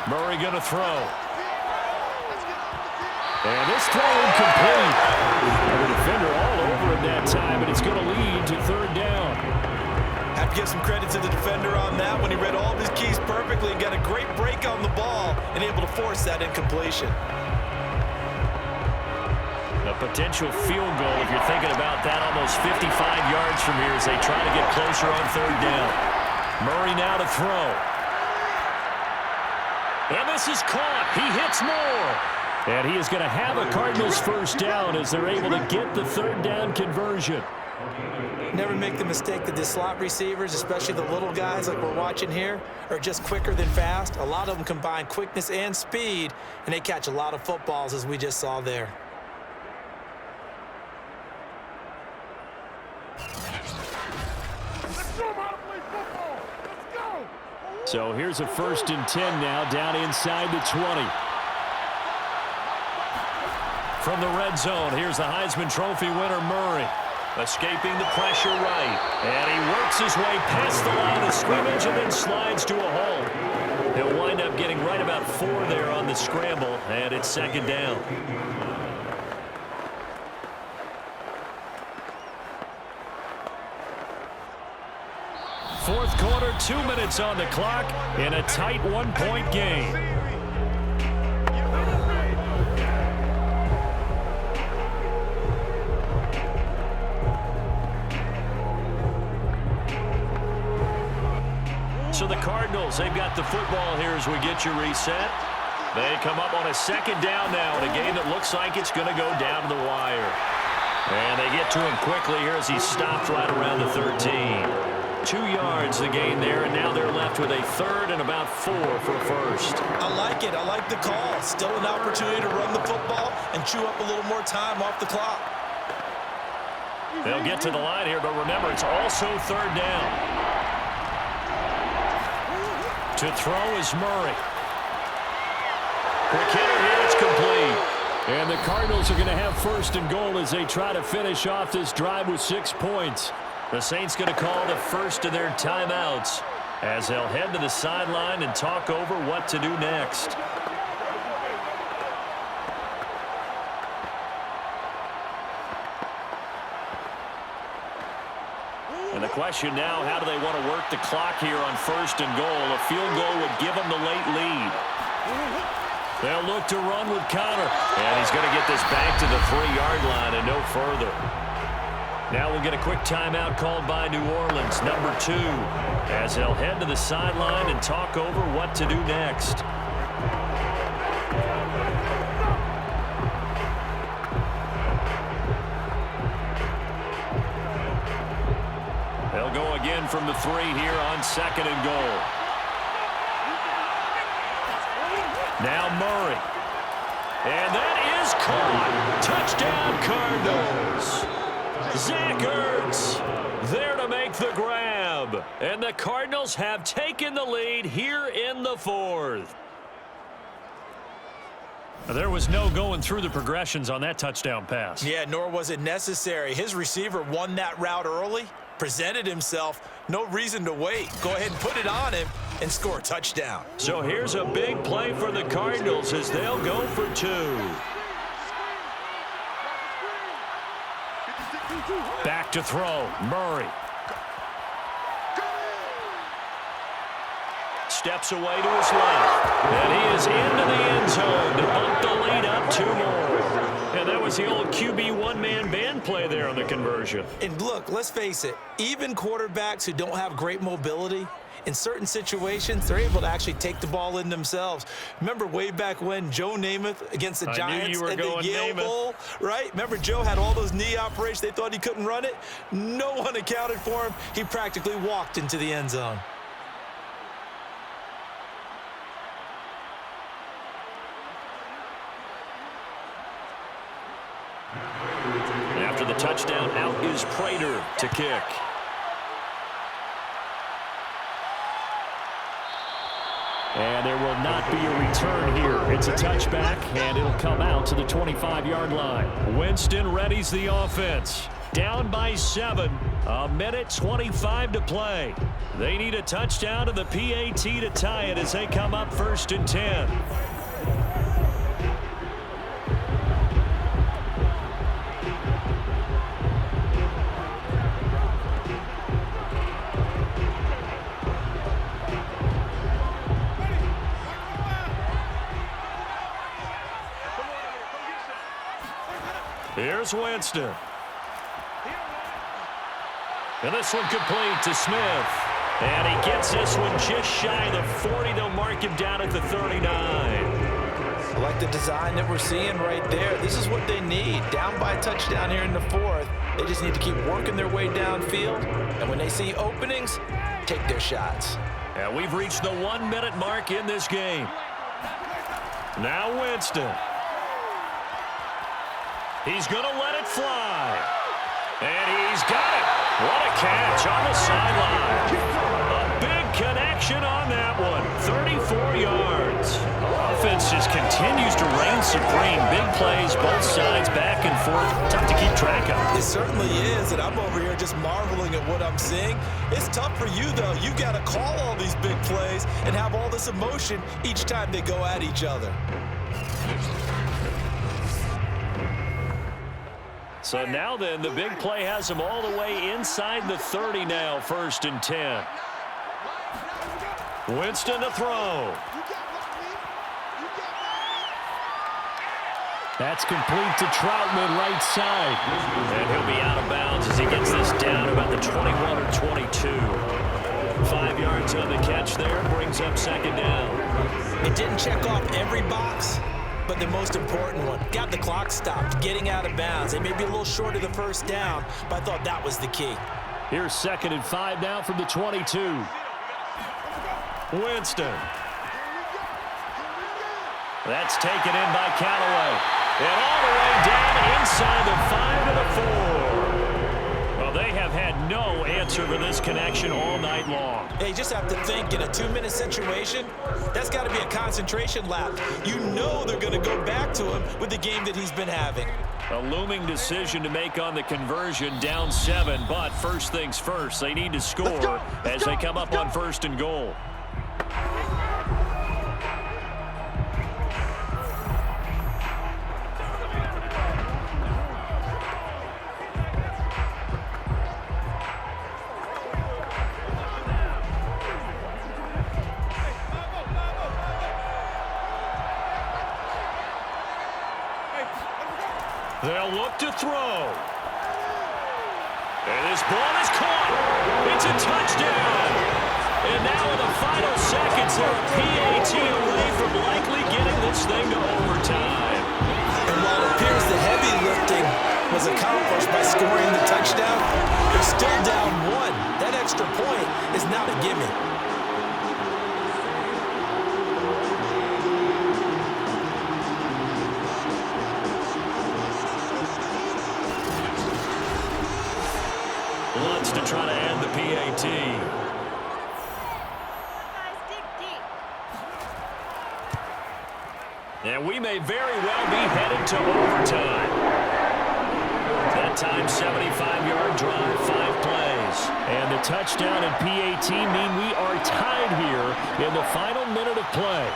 Murray going to throw. And this throw incomplete. some credit to the defender on that when he read all of his keys perfectly and got a great break on the ball and able to force that incompletion. A potential field goal, if you're thinking about that, almost 55 yards from here as they try to get closer on third down. Murray now to throw. And this is caught. He hits more. And he is going to have a Cardinals first down as they're able to get the third down conversion. Never make the mistake that the slot receivers, especially the little guys like we're watching here, are just quicker than fast. A lot of them combine quickness and speed, and they catch a lot of footballs, as we just saw there. So here's a 1st and 10 now, down inside the 20. From the red zone, here's the Heisman Trophy winner, Murray. Escaping the pressure right. And he works his way past the line of scrimmage and then slides to a hole. He'll wind up getting right about 4 there on the scramble, and it's 2nd down. Fourth quarter, 2 minutes on the clock in a tight 1-point game. So the Cardinals, they've got the football here as we get you reset. They come up on a 2nd down now in a game that looks like it's going to go down to the wire. And they get to him quickly here as he stopped right around the 13. 2 yards the gain there, and now they're left with a 3rd and about 4 for first. I like it. I like the call. Still an opportunity to run the football and chew up a little more time off the clock. They'll get to the line here, but remember, it's also 3rd down. To throw is Murray. Quick hitter here, it's complete. And the Cardinals are going to have 1st and goal as they try to finish off this drive with 6 points. The Saints going to call the first of their timeouts as they'll head to the sideline and talk over what to do next. And the question now, how do they want to work the clock here on 1st and goal? A field goal would give them the late lead. They'll look to run with Punter. And he's going to get this back to the 3-yard line and no further. Now we'll get a quick timeout called by New Orleans, number 2, as they'll head to the sideline and talk over what to do next. They'll go again from the 3 here on 2nd and goal. Now Murray. And that is caught. Touchdown, Cardinals. Zach Ertz there to make the grab. And the Cardinals have taken the lead here in the 4th. There was no going through the progressions on that touchdown pass. Yeah, nor was it necessary. His receiver won that route early, presented himself. No reason to wait. Go ahead and put it on him and score a touchdown. So here's a big play for the Cardinals as they'll go for 2. Back to throw, Murray. Steps away to his left. And he is into the end zone to bump the lead up 2 more. And that was the old QB one-man band play there on the conversion. And look, let's face it, even quarterbacks who don't have great mobility, in certain situations, they're able to actually take the ball in themselves. Remember way back when Joe Namath against the Giants and the Yale Bowl, right? Remember Joe had all those knee operations. They thought he couldn't run it. No one accounted for him. He practically walked into the end zone. After the touchdown, out is Prater to kick. And there will not be a return here. It's a touchback, and it'll come out to the 25-yard line. Winston readies the offense. Down by 7. 1:25 to play. They need a touchdown to the PAT to tie it as they come up 1st and 10. Here's Winston. And this one complete to Smith. And he gets this one just shy of the 40. They'll mark him down at the 39. I like the design that we're seeing right there. This is what they need. Down by a touchdown here in the fourth. They just need to keep working their way downfield. And when they see openings, take their shots. And we've reached the 1-minute mark in this game. Now Winston. He's going to let it fly. And he's got it. What a catch on the sideline. A big connection on that one. 34 yards. Offense just continues to reign supreme. Big plays, both sides, back and forth. Tough to keep track of. It certainly is, and I'm over here just marveling at what I'm seeing. It's tough for you, though. You've got to call all these big plays and have all this emotion each time they go at each other. So now then, the big play has him all the way inside the 30 now, 1st and 10. Winston to throw. That's complete to Troutman, right side. And he'll be out of bounds as he gets this down about the 21 or 22. 5 yards on the catch there, brings up 2nd down. It didn't check off every box, but the most important one. Got the clock stopped, getting out of bounds. They may be a little short of the 1st down, but I thought that was the key. Here's 2nd and 5 now from the 22. Winston. That's taken in by Callaway. And all the way down inside the 5 to the 4. Well, they have had no answer for this connection all night long. Hey, you just have to think, in a 2-minute situation, that's got to be a concentration lap. You know they're going to go back to him with the game that he's been having. A looming decision to make on the conversion, down 7. But first things first, they need to score as they come up on 1st and goal. They'll look to throw. And this ball is caught. It's a touchdown. And now in the final seconds, they're a PAT away from likely getting this thing to overtime. And while it appears the heavy lifting was accomplished by scoring the touchdown, they're still down 1. That extra point is not a gimme. Lutz to try to end the PAT. And we may very well be headed to overtime. That time, 75-yard drive, 5 plays. And the touchdown and PAT mean we are tied here in the final minute of play.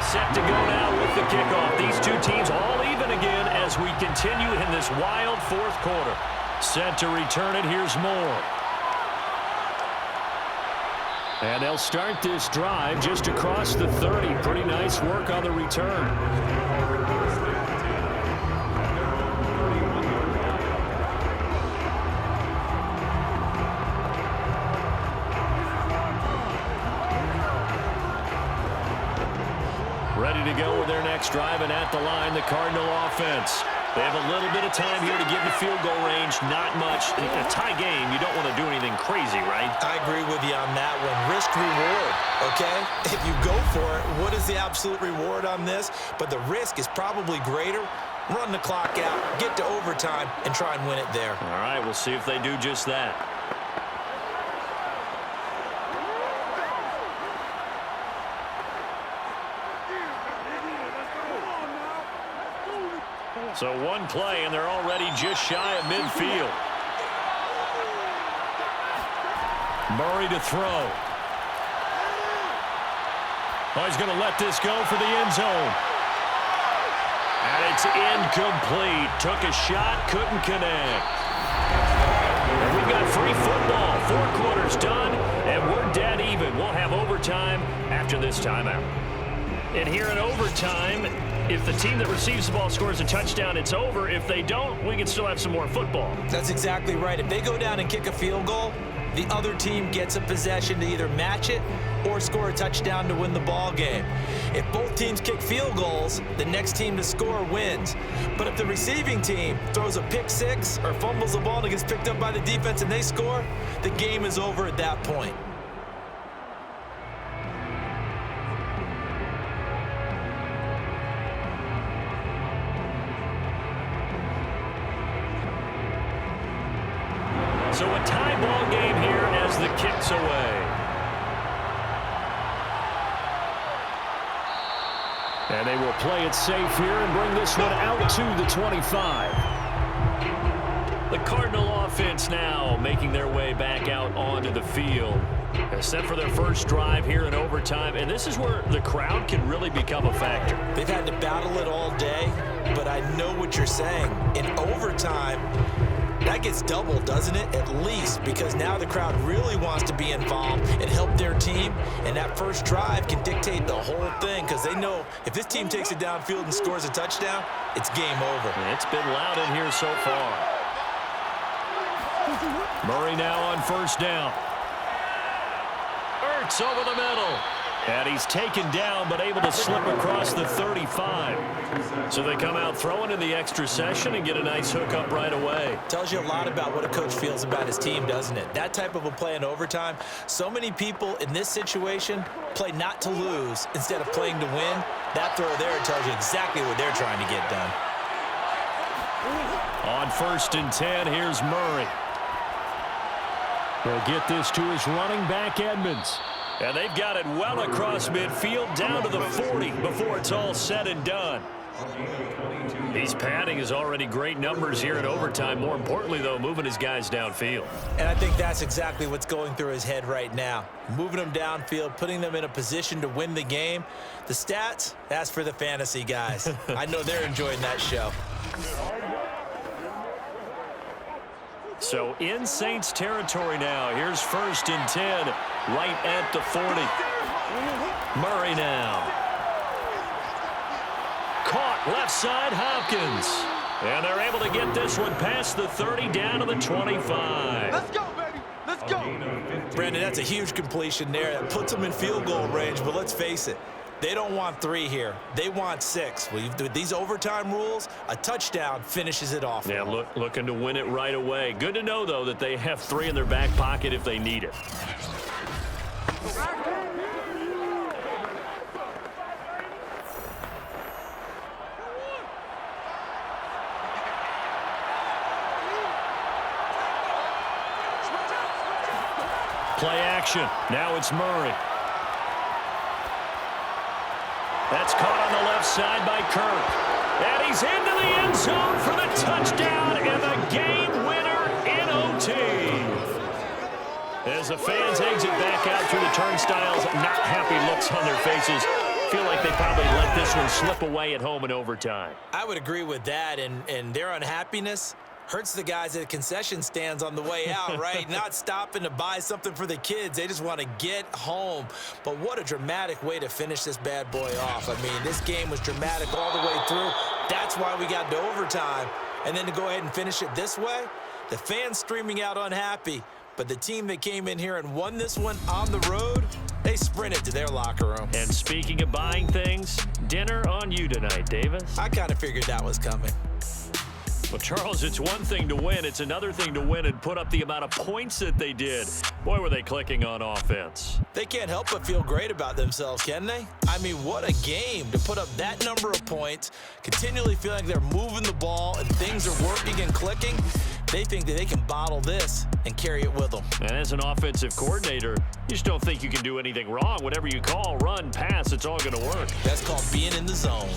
Set to go now with the kickoff. These two teams all even again as we continue in this wild 4th quarter. Set to return it. Here's Moore. And they'll start this drive just across the 30. Pretty nice work on the return. Ready to go with their next drive, and at the line, the Cardinal offense. They have a little bit of time here to get in field goal range. Not much. In a tie game, you don't want to do anything crazy, right? I agree with you on that one. Risk reward, okay? If you go for it, what is the absolute reward on this? But the risk is probably greater. Run the clock out, get to overtime, and try and win it there. All right, we'll see if they do just that. So one play, and they're already just shy of midfield. Murray to throw. Oh, he's going to let this go for the end zone. And it's incomplete. Took a shot, couldn't connect. And we've got free football. 4 quarters done, and we're dead even. We'll have overtime after this timeout. And here in overtime, if the team that receives the ball scores a touchdown, it's over. If they don't, we can still have some more football. That's exactly right. If they go down and kick a field goal, the other team gets a possession to either match it or score a touchdown to win the ball game. If both teams kick field goals, the next team to score wins. But if the receiving team throws a pick six or fumbles the ball and it gets picked up by the defense and they score, the game is over at that point. So a tie ball game here as the kick's away. And they will play it safe here and bring this one out to the 25. The Cardinal offense now making their way back out onto the field. Set for their first drive here in overtime, and this is where the crowd can really become a factor. They've had to battle it all day, but I know what you're saying. In overtime, that gets doubled, doesn't it? At least, because now the crowd really wants to be involved and help their team, and that first drive can dictate the whole thing because they know if this team takes it downfield and scores a touchdown, it's game over. It's been loud in here so far. Murray now on first down. Ertz over the middle. And he's taken down, but able to slip across the 35. So they come out throwing in the extra session and get a nice hook up right away. Tells you a lot about what a coach feels about his team, doesn't it? That type of a play in overtime, so many people in this situation play not to lose instead of playing to win. That throw there tells you exactly what they're trying to get done. On 1st and 10, here's Murray. He'll get this to his running back, Edmonds. And they've got it well across midfield down to the 40 before it's all said and done. He's padding his already great numbers here in overtime. More importantly, though, moving his guys downfield. And I think that's exactly what's going through his head right now. Moving them downfield, putting them in a position to win the game. The stats, that's for the fantasy guys. I know they're enjoying that show. So in Saints territory now. Here's 1st and 10, right at the 40. Murray now. Caught left side, Hopkins. And they're able to get this one past the 30 down to the 25. Let's go, baby. Let's go. Brandon, that's a huge completion there. That puts them in field goal range, but let's face it. They don't want 3 here. They want 6. With these overtime rules, a touchdown finishes it off. Yeah, looking to win it right away. Good to know, though, that they have 3 in their back pocket if they need it. Play action. Now it's Murray. That's caught on the left side by Kirk. And he's into the end zone for the touchdown and the game winner in OT. As the fans exit back out through the turnstiles, not happy looks on their faces. Feel like they probably let this one slip away at home in overtime. I would agree with that, and their unhappiness hurts the guys at the concession stands on the way out, right? Not stopping to buy something for the kids. They just want to get home. But what a dramatic way to finish this bad boy off. I mean, this game was dramatic all the way through. That's why we got to overtime. And then to go ahead and finish it this way, the fans streaming out unhappy. But the team that came in here and won this one on the road, they sprinted to their locker room. And speaking of buying things, dinner on you tonight, Davis. I kind of figured that was coming. Well, Charles, it's one thing to win. It's another thing to win and put up the amount of points that they did. Boy, were they clicking on offense. They can't help but feel great about themselves, can they? I mean, what a game to put up that number of points, continually feeling like they're moving the ball and things are working and clicking. They think that they can bottle this and carry it with them. And as an offensive coordinator, you just don't think you can do anything wrong. Whatever you call, run, pass, it's all going to work. That's called being in the zone.